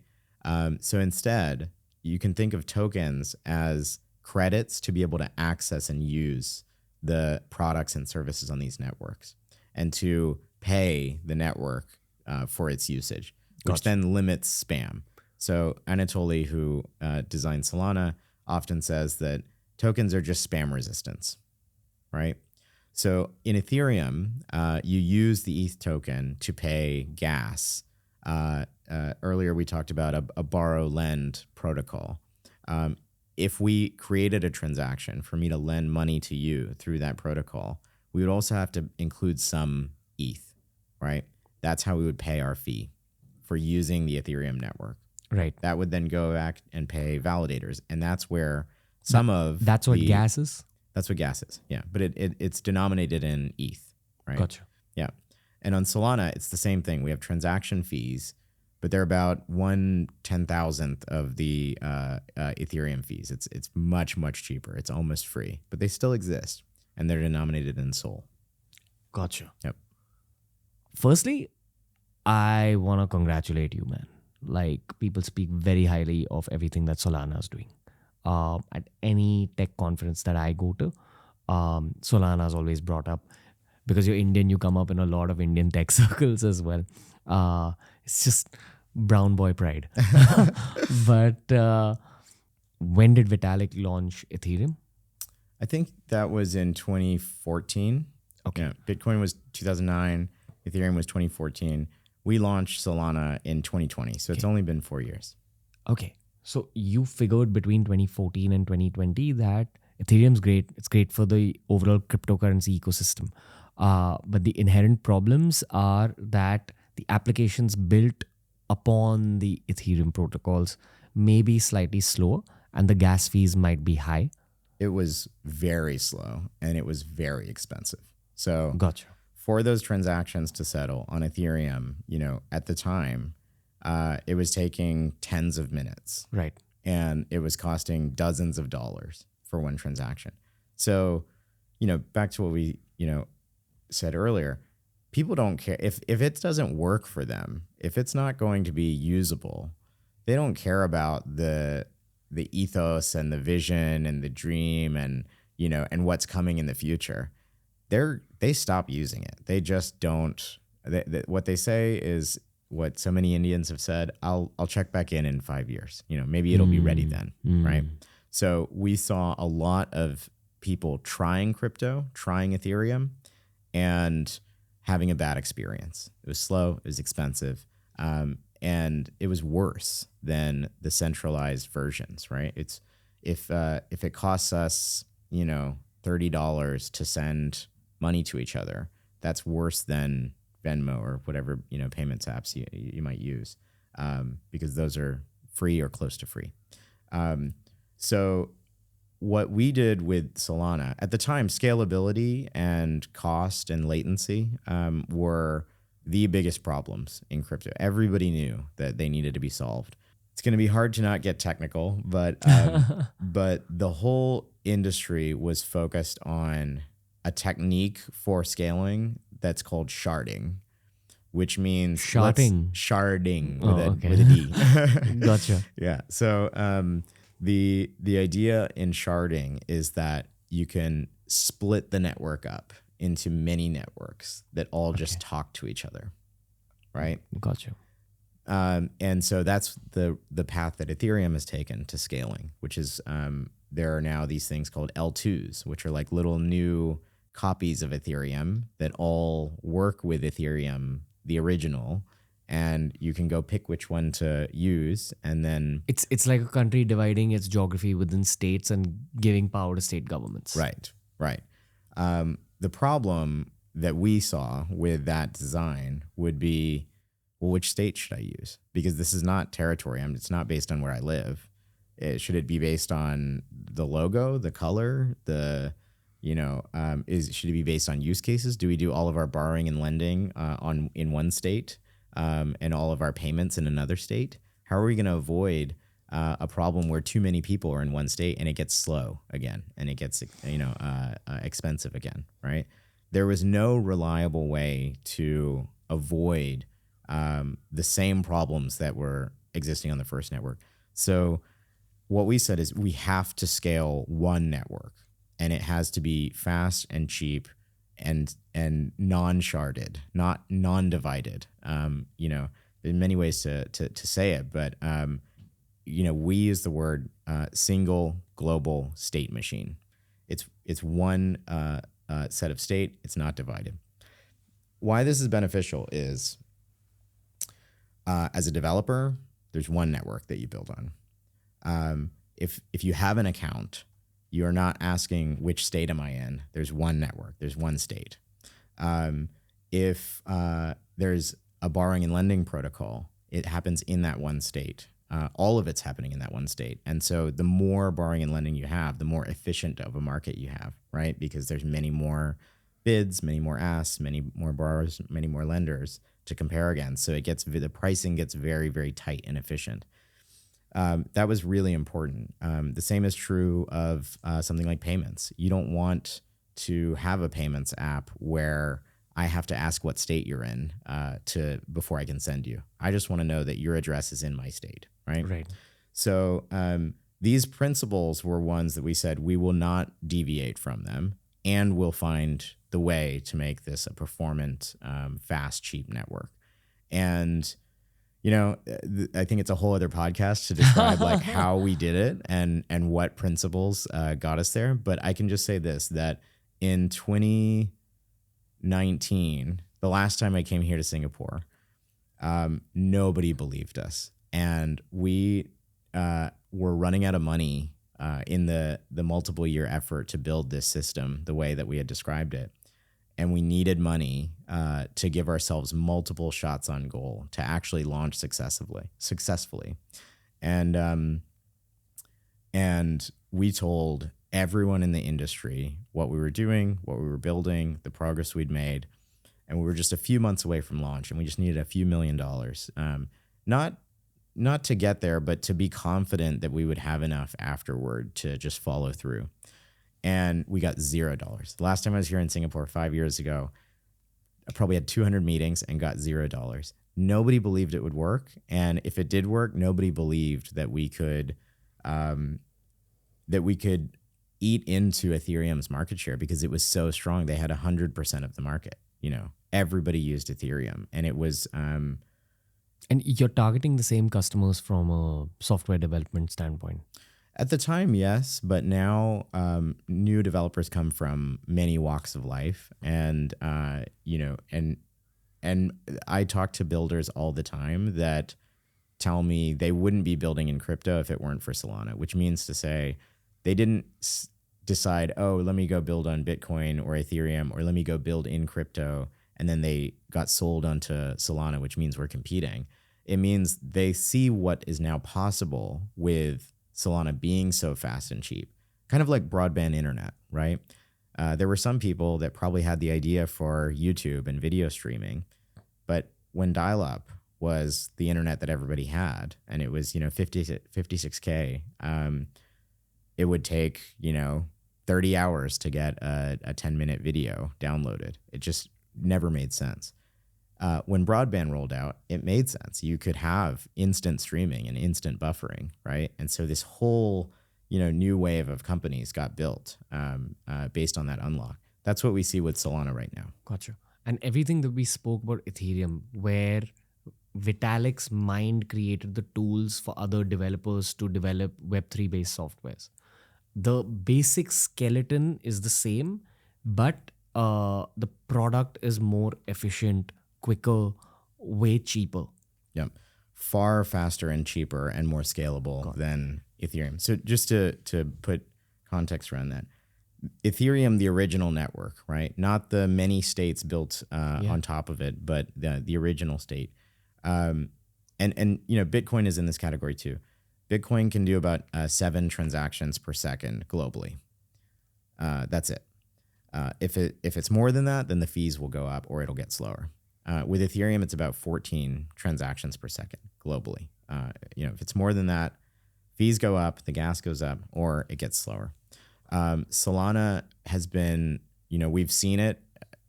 So instead, you can think of tokens as credits to be able to access and use the products and services on these networks, and to pay the network for its usage, which then limits spam. So Anatoly, who designed Solana, often says that tokens are just spam resistance, right? So in Ethereum, you use the ETH token to pay gas. Earlier, we talked about a borrow-lend protocol. If we created a transaction for me to lend money to you through that protocol, we would also have to include some ETH, right? That's how we would pay our fee for using the Ethereum network. Right. That would then go back and pay validators. And that's where That's what gas is? That's what gas is, yeah. But it's denominated in ETH, right? Gotcha. Yeah. And on Solana, it's the same thing. We have transaction fees, but they're about 1/10,000th of the Ethereum fees. It's much, much cheaper. It's almost free, but they still exist, and they're denominated in Sol. Gotcha. Yep. Firstly, I want to congratulate you, man. Like, people speak very highly of everything that Solana is doing. At any tech conference that I go to, Solana is always brought up. Because you're Indian, you come up in a lot of Indian tech circles as well. It's just brown boy pride. But when did Vitalik launch Ethereum? I think that was in 2014. Okay. Yeah, Bitcoin was 2009. Ethereum was 2014. We launched Solana in 2020. So it's only been 4 years. Okay. So you figured between 2014 and 2020 that Ethereum's great. It's great for the overall cryptocurrency ecosystem. But the inherent problems are that the applications built upon the Ethereum protocols may be slightly slower and the gas fees might be high. It was very slow and it was very expensive. So Gotcha. for those transactions to settle on Ethereum, at the time, it was taking tens of minutes. Right. And it was costing dozens of dollars for one transaction. So, back to what we, said earlier, people don't care if it doesn't work for them, if it's not going to be usable, they don't care about the ethos and the vision and the dream and and what's coming in the future. They stop using it. They just don't. What they say is what so many Indians have said. I'll check back in 5 years. Maybe it'll be ready then, right? So we saw a lot of people trying crypto, trying Ethereum, and having a bad experience. It was slow, it was expensive, and it was worse than the centralized versions, right? It's if it costs us, $30 to send money to each other, that's worse than Venmo or whatever, payments apps you might use, because those are free or close to free. So what we did with Solana at the time, scalability and cost and latency were the biggest problems in crypto. Everybody knew that they needed to be solved. It's going to be hard to not get technical, but the whole industry was focused on a technique for scaling that's called sharding, which means sharding with a D. Gotcha. Yeah. So The idea in sharding is that you can split the network up into many networks that all just talk to each other, right? Gotcha. And so that's the path that Ethereum has taken to scaling, which is there are now these things called L2s, which are like little new copies of Ethereum that all work with Ethereum, the original, and you can go pick which one to use, and then It's like a country dividing its geography within states and giving power to state governments. right. The problem that we saw with that design would be, well, which state should I use? Because this is not territory. It's not based on where I live. Should it be based on the logo, the color, should it be based on use cases? Do we do all of our borrowing and lending in one state and all of our payments in another state? How are we going to avoid a problem where too many people are in one state and it gets slow again and it gets expensive again, right? There was no reliable way to avoid the same problems that were existing on the first network. So what we said is we have to scale one network, and it has to be fast and cheap and non-sharded, not non-divided. There are many ways to say it, but we use the word single global state machine. It's one set of state. It's not divided. Why this is beneficial is, as a developer, there's one network that you build on. If you have an account, you're not asking which state am I in. There's one network. There's one state. If there's a borrowing and lending protocol, it happens in that one state. All of it's happening in that one state. And so the more borrowing and lending you have, the more efficient of a market you have, right? Because there's many more bids, many more asks, many more borrowers, many more lenders to compare against. So the pricing gets very, very tight and efficient. That was really important. The same is true of something like payments. You don't want to have a payments app where I have to ask what state you're in before I can send you. I just want to know that your address is in my state, right? Right. So these principles were ones that we said we will not deviate from them, and we'll find the way to make this a performant, fast, cheap network. And I think it's a whole other podcast to describe like how we did it and what principles got us there. But I can just say this, that in 2019, the last time I came here to Singapore, nobody believed us. And we were running out of money in the multiple year effort to build this system the way that we had described it. And we needed money to give ourselves multiple shots on goal to actually launch successfully. And we told everyone in the industry what we were doing, what we were building, the progress we'd made. And we were just a few months away from launch, and we just needed a few $1 million. Not to get there, but to be confident that we would have enough afterward to just follow through. And we got $0. The last time I was here in Singapore 5 years ago, I probably had 200 meetings and got $0. Nobody believed it would work. And if it did work, nobody believed that we could eat into Ethereum's market share because it was so strong. They had 100% of the market. Everybody used Ethereum, and it was. And you're targeting the same customers from a software development standpoint. At the time, yes, but now new developers come from many walks of life, and and I talk to builders all the time that tell me they wouldn't be building in crypto if it weren't for Solana, which means to say they didn't decide, oh, let me go build on Bitcoin or Ethereum, or let me go build in crypto, and then they got sold onto Solana, which means we're competing. It means they see what is now possible with Solana being so fast and cheap, kind of like broadband internet, right? There were some people that probably had the idea for YouTube and video streaming, but when dial-up was the internet that everybody had, and it was 56K, it would take 30 hours to get a 10-minute video downloaded. It just never made sense. When broadband rolled out, it made sense. You could have instant streaming and instant buffering, right? And so this whole, new wave of companies got built based on that unlock. That's what we see with Solana right now. Gotcha. And everything that we spoke about Ethereum, where Vitalik's mind created the tools for other developers to develop Web3 based softwares. The basic skeleton is the same, but the product is more efficient, quicker, way cheaper. Yep. Far faster and cheaper and more scalable than Ethereum. So just to put context around that, Ethereum, the original network, right? Not the many states built on top of it, but the original state. And Bitcoin is in this category too. Bitcoin can do about 7 transactions per second globally. That's it. If it's more than that, then the fees will go up or it'll get slower. With Ethereum, it's about 14 transactions per second globally. If it's more than that, fees go up, the gas goes up, or it gets slower. Solana has been, we've seen it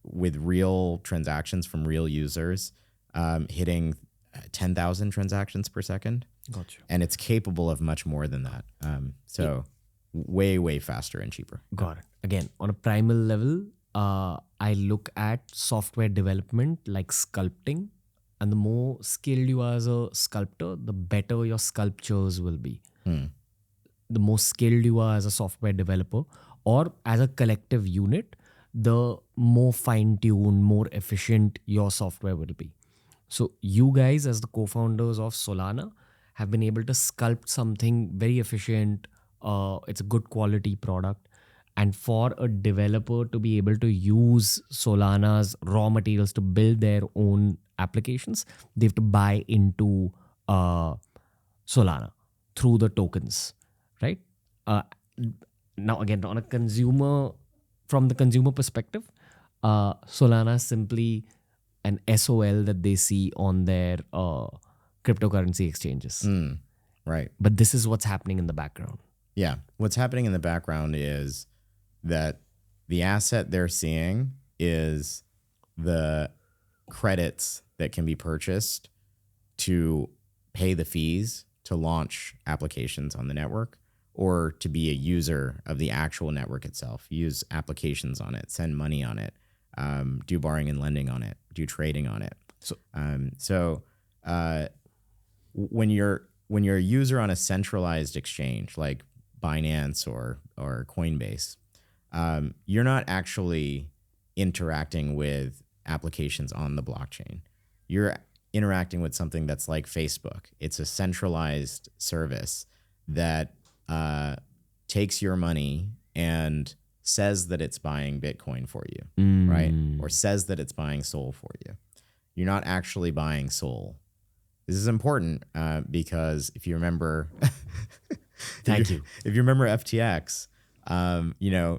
with real transactions from real users hitting 10,000 transactions per second. Gotcha. And it's capable of much more than that. Way, way faster and cheaper. Got it. Again, on a primal level, I look at software development like sculpting. And the more skilled you are as a sculptor, the better your sculptures will be. The more skilled you are as a software developer or as a collective unit, the more fine-tuned, more efficient your software will be. So you guys, as the co-founders of Solana, have been able to sculpt something very efficient. It's a good quality product. And for a developer to be able to use Solana's raw materials to build their own applications, they have to buy into Solana through the tokens, right? Now, again, from the consumer perspective, Solana is simply an SOL that they see on their cryptocurrency exchanges. Right. But this is what's happening in the background. Yeah. What's happening in the background is that the asset they're seeing is the credits that can be purchased to pay the fees to launch applications on the network or to be a user of the actual network itself, use applications on it, send money on it, do borrowing and lending on it, do trading on it. So when you're a user on a centralized exchange like Binance or Coinbase, you're not actually interacting with applications on the blockchain. You're interacting with something that's like Facebook. It's a centralized service that takes your money and says that it's buying Bitcoin for you, right? Or says that it's buying Sol for you. You're not actually buying Sol. This is important because if you remember, Thank you. If you remember FTX,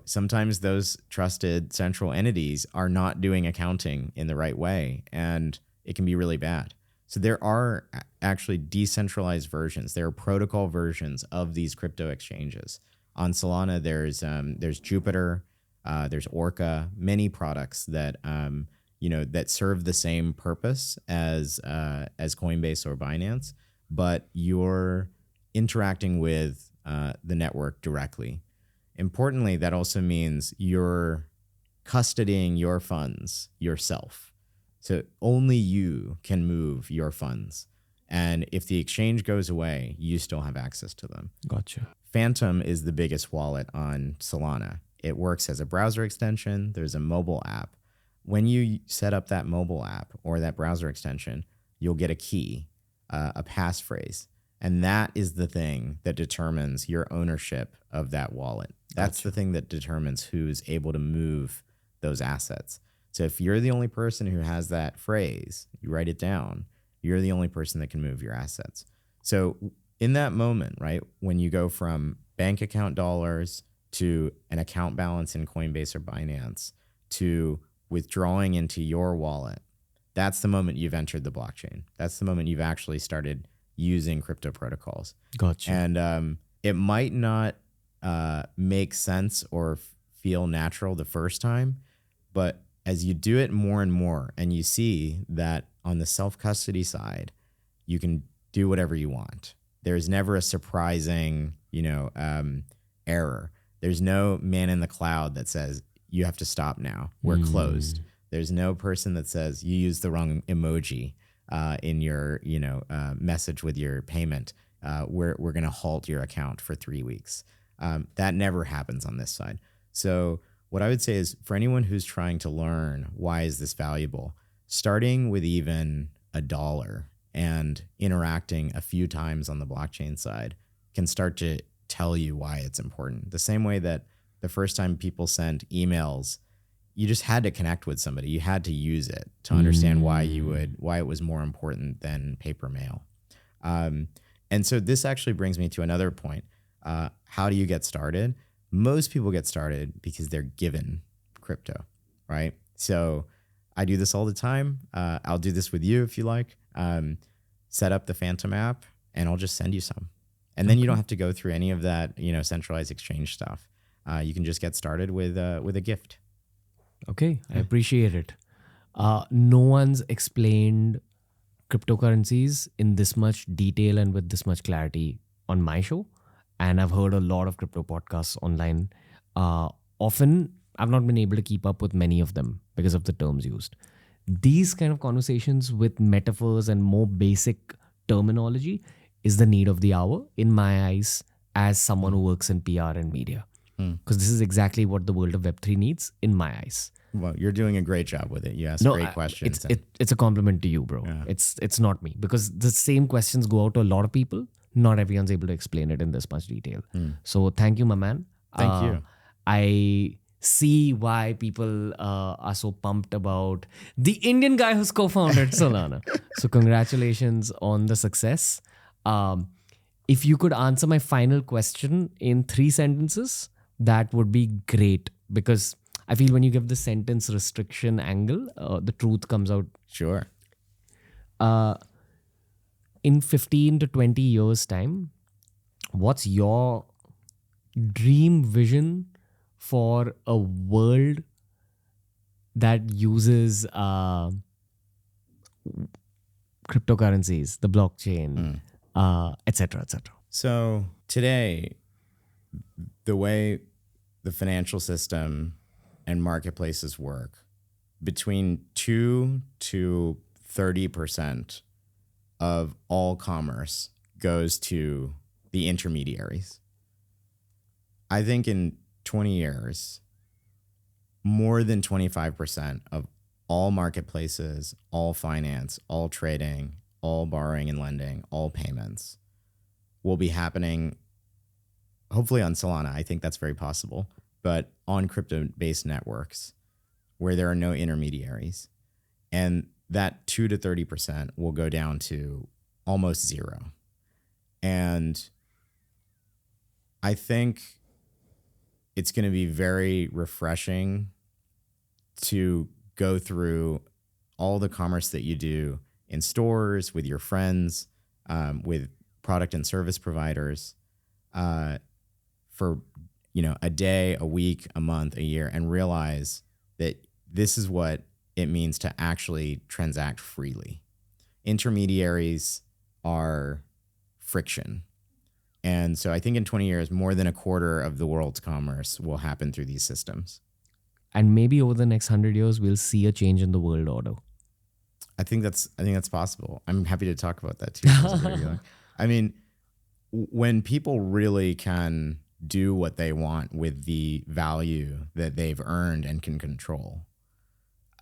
sometimes those trusted central entities are not doing accounting in the right way, and it can be really bad. So there are actually decentralized versions. There are protocol versions of these crypto exchanges. On Solana, there's Jupiter, there's Orca, many products that that serve the same purpose as Coinbase or Binance, but you're interacting with the network directly. Importantly, that also means you're custodying your funds yourself. So only you can move your funds. And if the exchange goes away, you still have access to them. Gotcha. Phantom is the biggest wallet on Solana. It works as a browser extension. There's a mobile app. When you set up that mobile app or that browser extension, you'll get a key, a passphrase. And that is the thing that determines your ownership of that wallet. That's the thing that determines who's able to move those assets. So if you're the only person who has that phrase, you write it down, you're the only person that can move your assets. So in that moment, right, when you go from bank account dollars to an account balance in Coinbase or Binance to withdrawing into your wallet, that's the moment you've entered the blockchain. That's the moment you've actually started using crypto protocols. Gotcha. And it might not make sense or feel natural the first time, but as you do it more and more, and you see that on the self-custody side, you can do whatever you want. There's never a surprising, error. There's no man in the cloud that says, you have to stop now. We're closed. There's no person that says you used the wrong emoji in your, message with your payment. We're going to halt your account for 3 weeks. That never happens on this side. So what I would say is, for anyone who's trying to learn why is this valuable, starting with even $1 and interacting a few times on the blockchain side can start to tell you why it's important. The same way that the first time people sent emails, you just had to connect with somebody. You had to use it to understand why it was more important than paper mail. And so this actually brings me to another point. How do you get started? Most people get started because they're given crypto, right? So I do this all the time. I'll do this with you if you like. Set up the Phantom app and I'll just send you some. And then you don't have to go through any of that, centralized exchange stuff. You can just get started with a gift. Okay, I appreciate it. No one's explained cryptocurrencies in this much detail and with this much clarity on my show. And I've heard a lot of crypto podcasts online. Often, I've not been able to keep up with many of them because of the terms used. These kind of conversations with metaphors and more basic terminology is the need of the hour, in my eyes, as someone who works in PR and media. Because this is exactly what the world of Web3 needs, in my eyes. Well, you're doing a great job with it. You ask great questions. It's a compliment to you, bro. Yeah. It's not me. Because the same questions go out to a lot of people. Not everyone's able to explain it in this much detail. So thank you, my man. Thank you. I see why people are so pumped about the Indian guy who's co-founded Solana. So congratulations on the success. If you could answer my final question in 3 sentences, that would be great. Because I feel when you give the sentence restriction angle, the truth comes out. Sure. In 15 to 20 years' time, what's your dream vision for a world that uses cryptocurrencies, the blockchain, et cetera, et cetera? So today, the way the financial system and marketplaces work, between 2 to 30% of all commerce goes to the intermediaries. I think in 20 years, more than 25% of all marketplaces, all finance, all trading, all borrowing and lending, all payments will be happening, hopefully on Solana. I think that's very possible, but on crypto-based networks where there are no intermediaries. And that 2 to 30% will go down to almost zero. And I think it's going to be very refreshing to go through all the commerce that you do in stores, with your friends, with product and service providers, for a day, a week, a month, a year, and realize that this is what it means to actually transact freely. Intermediaries are friction. And so I think in 20 years, more than a quarter of the world's commerce will happen through these systems. And maybe over the next 100 years, we'll see a change in the world order. I think that's possible. I'm happy to talk about that too. I mean, when people really can do what they want with the value that they've earned and can control,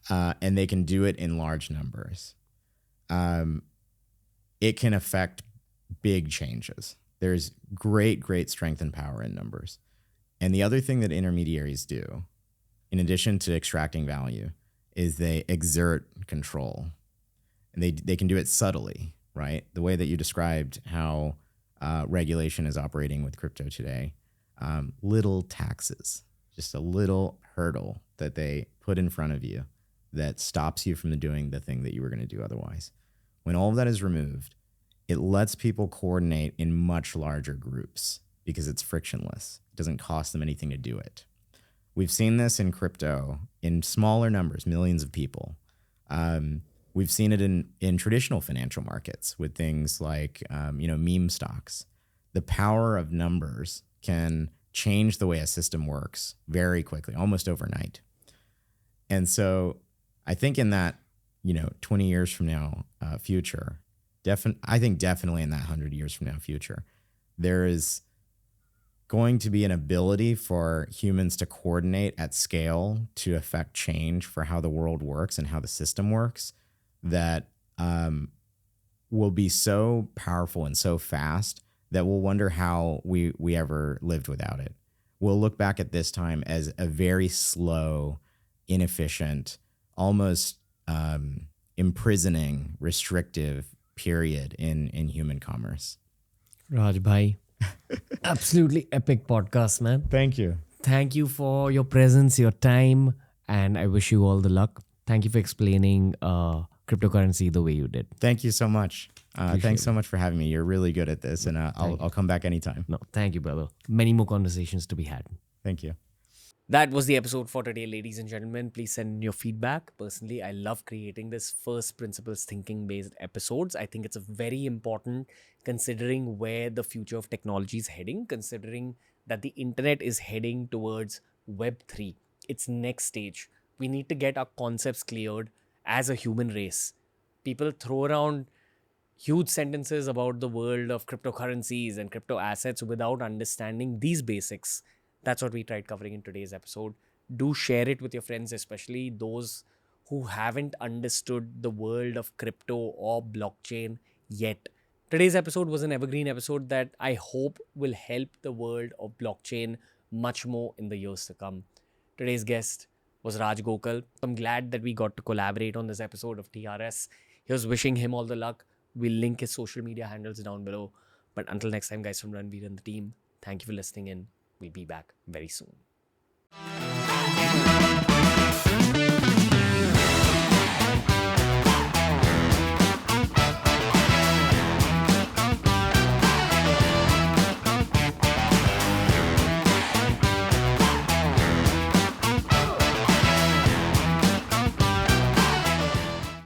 and they can do it in large numbers, it can affect big changes. There's great strength and power in numbers. And the other thing that intermediaries do, in addition to extracting value, is they exert control. And they can do it subtly, right? The way that you described how regulation is operating with crypto today, little taxes, just a little hurdle that they put in front of you that stops you from doing the thing that you were going to do otherwise. When all of that is removed, it lets people coordinate in much larger groups because it's frictionless. It doesn't cost them anything to do it. We've seen this in crypto in smaller numbers, millions of people. We've seen it in traditional financial markets with things like, meme stocks. The power of numbers can change the way a system works very quickly, almost overnight. And so I think in that, 20 years from now future, I think definitely in that 100 years from now future, there is going to be an ability for humans to coordinate at scale to affect change for how the world works and how the system works that will be so powerful and so fast that we'll wonder how we ever lived without it. We'll look back at this time as a very slow, inefficient, almost imprisoning, restrictive period in human commerce. Raj bhai, absolutely epic podcast, man. Thank you. Thank you for your presence, your time, and I wish you all the luck. Thank you for explaining cryptocurrency the way you did. Thank you so much. Thanks so much for having me. You're really good at this, and I'll come back anytime. No, thank you, brother. Many more conversations to be had. Thank you. That was the episode for today, ladies and gentlemen. Please send in your feedback. Personally, I love creating this first principles thinking based episodes. I think it's a very important considering where the future of technology is heading, considering that the internet is heading towards Web3, its next stage. We need to get our concepts cleared as a human race. People throw around huge sentences about the world of cryptocurrencies and crypto assets without understanding these basics. That's what we tried covering in today's episode. Do share it with your friends, especially those who haven't understood the world of crypto or blockchain yet. Today's episode was an evergreen episode that I hope will help the world of blockchain much more in the years to come. Today's guest was Raj Gokal. I'm glad that we got to collaborate on this episode of TRS. Here's wishing him all the luck. We'll link his social media handles down below. But until next time, guys, from Ranveer and the team, thank you for listening in. We'll be back very soon.